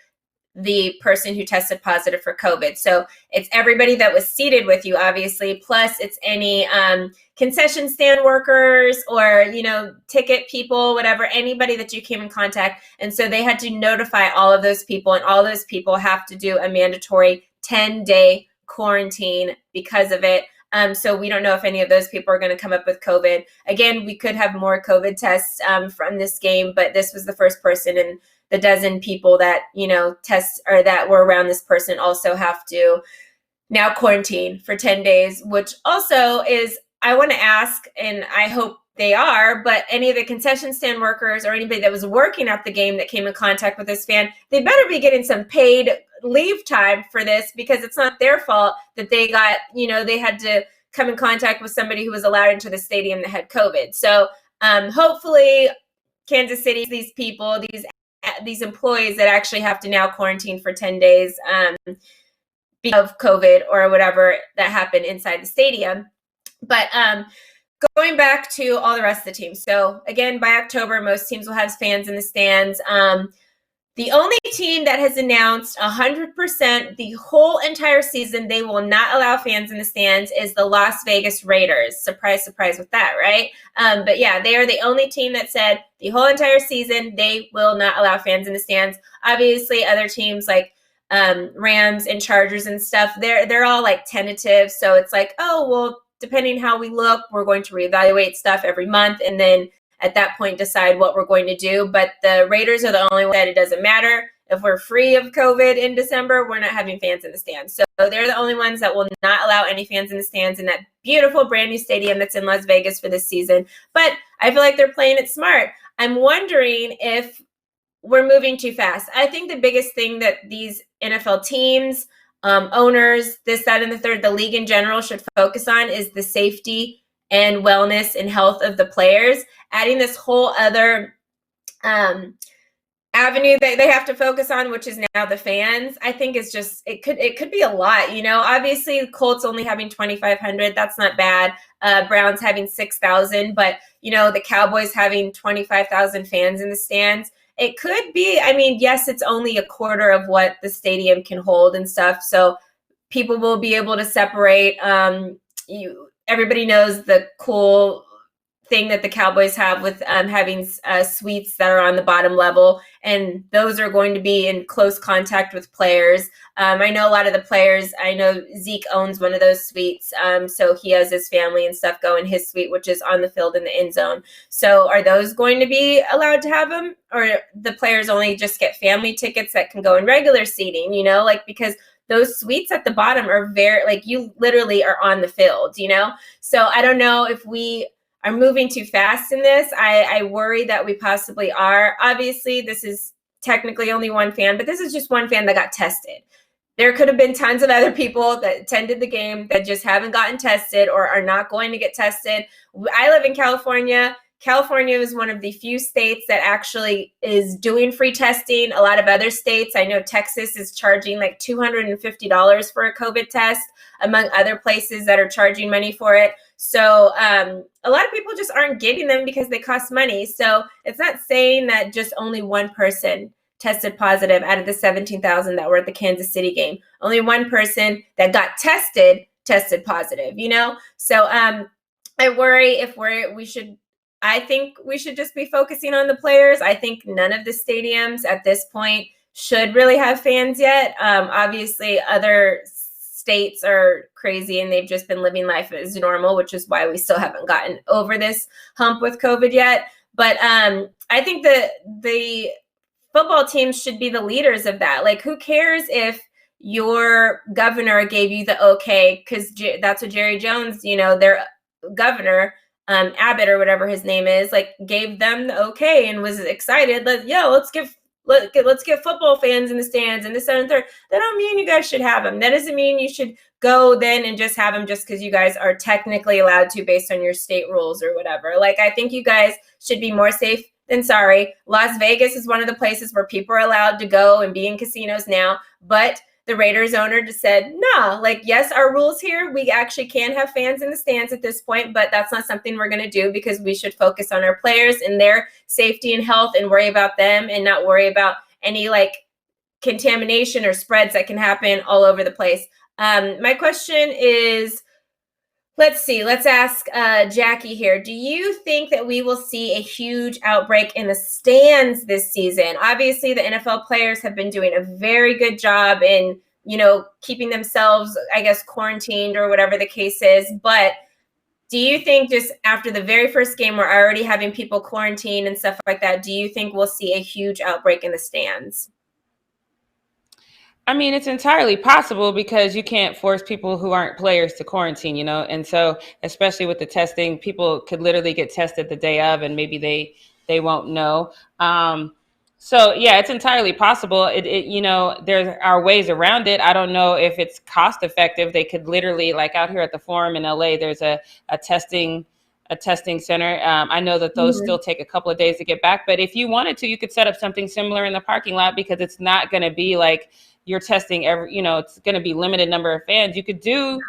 the person who tested positive for COVID. So it's everybody that was seated with you, obviously, plus it's any concession stand workers or, you know, ticket people, whatever, anybody that you came in contact. And so they had to notify all of those people, and all those people have to do a mandatory 10-day quarantine because of it. So we don't know if any of those people are going to come up with COVID. Again, we could have more COVID tests from this game, but this was the first person in the dozen people that, you know, test or that were around this person also have to now quarantine for 10 days, which also is, I want to ask, and I hope they are, but any of the concession stand workers or anybody that was working at the game that came in contact with this fan, they better be getting some paid leave time for this, because it's not their fault that they got, you know, they had to come in contact with somebody who was allowed into the stadium that had COVID. So hopefully Kansas City, these people, these employees that actually have to now quarantine for 10 days because of COVID or whatever that happened inside the stadium. But going back to all the rest of the teams. So again, by October, most teams will have fans in the stands. The only team that has announced 100% the whole entire season they will not allow fans in the stands is the Las Vegas Raiders. Surprise, surprise with that, right? But yeah, they are the only team that said the whole entire season they will not allow fans in the stands. Obviously, other teams like Rams and Chargers and stuff, they're all like tentative. So it's like, oh, well, depending how we look, we're going to reevaluate stuff every month and then at that point decide what we're going to do. But the Raiders are the only one that it doesn't matter. If we're free of COVID in December, we're not having fans in the stands. So they're the only ones that will not allow any fans in the stands in that beautiful brand new stadium that's in Las Vegas for this season. But I feel like they're playing it smart. I'm wondering if we're moving too fast. I think the biggest thing that these NFL teams, owners, this, that, and the third, the league in general should focus on is the safety and wellness and health of the players. Adding this whole other avenue that they have to focus on, which is now the fans, I think is just, it could be a lot. Obviously Colts only having 2,500, that's not bad. Browns having 6,000, but the Cowboys having 25,000 fans in the stands. It could be, yes, it's only a quarter of what the stadium can hold and stuff. So people will be able to separate. Everybody knows the cool thing that the Cowboys have with having suites that are on the bottom level, and those are going to be in close contact with players. I know a lot of the players. I know Zeke owns one of those suites, so he has his family and stuff go in his suite, which is on the field in the end zone. So are those going to be allowed to have them, or the players only just get family tickets that can go in regular seating? Because those suites at the bottom are very, you literally are on the field, So I don't know if we are moving too fast in this. I worry that we possibly are. Obviously, this is technically only one fan, but this is just one fan that got tested. There could have been tons of other people that attended the game that just haven't gotten tested or are not going to get tested. I live in California. California is one of the few states that actually is doing free testing. A lot of other states, I know Texas is charging like $250 for a COVID test, among other places that are charging money for it. So a lot of people just aren't getting them because they cost money. So it's not saying that just only one person tested positive out of the 17,000 that were at the Kansas City game. Only one person that got tested positive, So I worry if I think we should just be focusing on the players. I think none of the stadiums at this point should really have fans yet. Obviously, other states are crazy and they've just been living life as normal, which is why we still haven't gotten over this hump with COVID yet. But I think that the football teams should be the leaders of that. Who cares if your governor gave you the okay? Because that's what Jerry Jones, their governor, Abbott or whatever his name is, gave them the okay and was excited. Let's get football fans in the stands and this, that, and third. That don't mean you guys should have them. That doesn't mean you should go then and just have them just because you guys are technically allowed to based on your state rules or whatever. I think you guys should be more safe than sorry. Las Vegas is one of the places where people are allowed to go and be in casinos now, but the Raiders owner just said, nah, yes, our rules here, we actually can have fans in the stands at this point, but that's not something we're going to do because we should focus on our players and their safety and health and worry about them and not worry about any contamination or spreads that can happen all over the place. My question is, let's ask Jackie here. Do you think that we will see a huge outbreak in the stands this season? Obviously, the NFL players have been doing a very good job in, keeping themselves, I guess, quarantined or whatever the case is. But do you think just after the very first game, we're already having people quarantine and stuff like that? Do you think we'll see a huge outbreak in the stands? It's entirely possible because you can't force people who aren't players to quarantine, and so especially with the testing, people could literally get tested the day of and maybe they won't know. So yeah, it's entirely possible. There are ways around it. I don't know if it's cost effective. They could literally, out here at the Forum in LA, there's a testing center. I know that those still take a couple of days to get back, but if you wanted to, you could set up something similar in the parking lot because it's not going to be you're testing it's going to be limited number of fans. You could do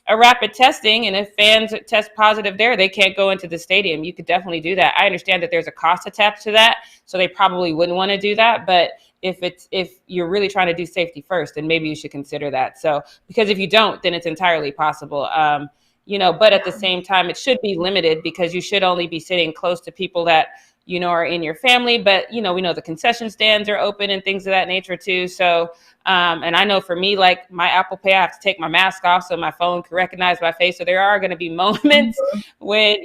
a rapid testing, and if fans test positive there, they can't go into the stadium. You could definitely do that. I understand that there's a cost attached to that, so they probably wouldn't want to do that. But if you're really trying to do safety first, then maybe you should consider that. So because if you don't, then it's entirely possible. But at the same time, it should be limited because you should only be sitting close to people that are in your family. But we know the concession stands are open and things of that nature too. So and I know for me, like my Apple Pay, I have to take my mask off so my phone can recognize my face. So there are going to be moments when,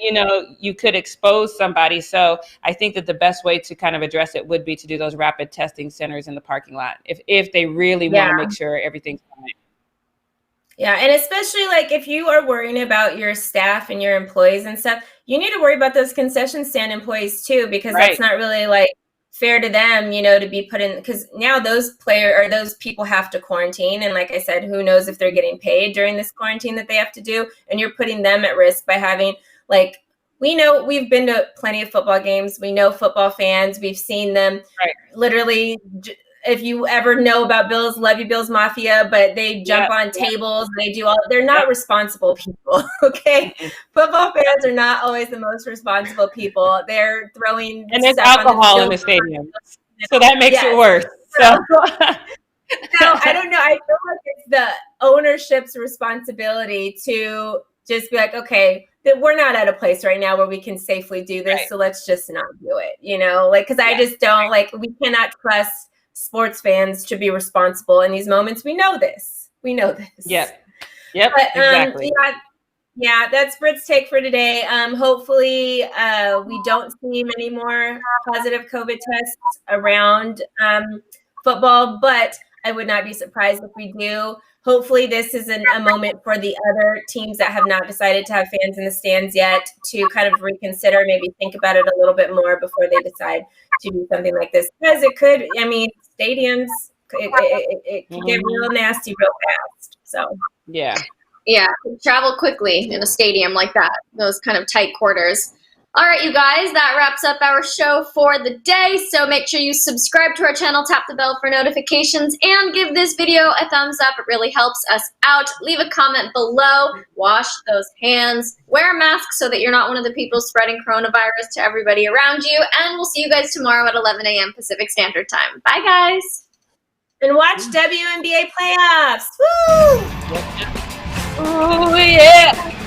you could expose somebody. So I think that the best way to kind of address it would be to do those rapid testing centers in the parking lot if they really want to make sure everything's fine. Yeah, and especially like if you are worrying about your staff and your employees and stuff, you need to worry about those concession stand employees too, because that's not really like fair to them, to be put in, because now those people have to quarantine. And like I said, who knows if they're getting paid during this quarantine that they have to do, and you're putting them at risk by having we know we've been to plenty of football games. We know football fans. We've seen them literally. If you ever know about Bills, love you Bills Mafia, but they jump on tables. They do they're not responsible people. Okay. Football fans are not always the most responsible people. They're throwing and there's alcohol in the stadium. So that makes it worse. So I don't know. I feel like it's the ownership's responsibility to just be like, okay, that we're not at a place right now where we can safely do this. So let's just not do it, because I just don't we cannot trust sports fans to be responsible in these moments. We know this. Yep. But, exactly. Yeah, that's Britt's take for today. Hopefully we don't see many more positive COVID tests around football, but I would not be surprised if we do. Hopefully this is a moment for the other teams that have not decided to have fans in the stands yet to kind of reconsider, maybe think about it a little bit more before they decide to do something like this. Because it could, stadiums, it can get real nasty real fast. So yeah, travel quickly in a stadium like that, those kind of tight quarters. All right, you guys, that wraps up our show for the day. So make sure you subscribe to our channel, tap the bell for notifications, and give this video a thumbs up. It really helps us out. Leave a comment below. Wash those hands. Wear a mask so that you're not one of the people spreading coronavirus to everybody around you. And we'll see you guys tomorrow at 11 a.m. Pacific Standard Time. Bye, guys. And watch WNBA playoffs. Woo! Oh, yeah.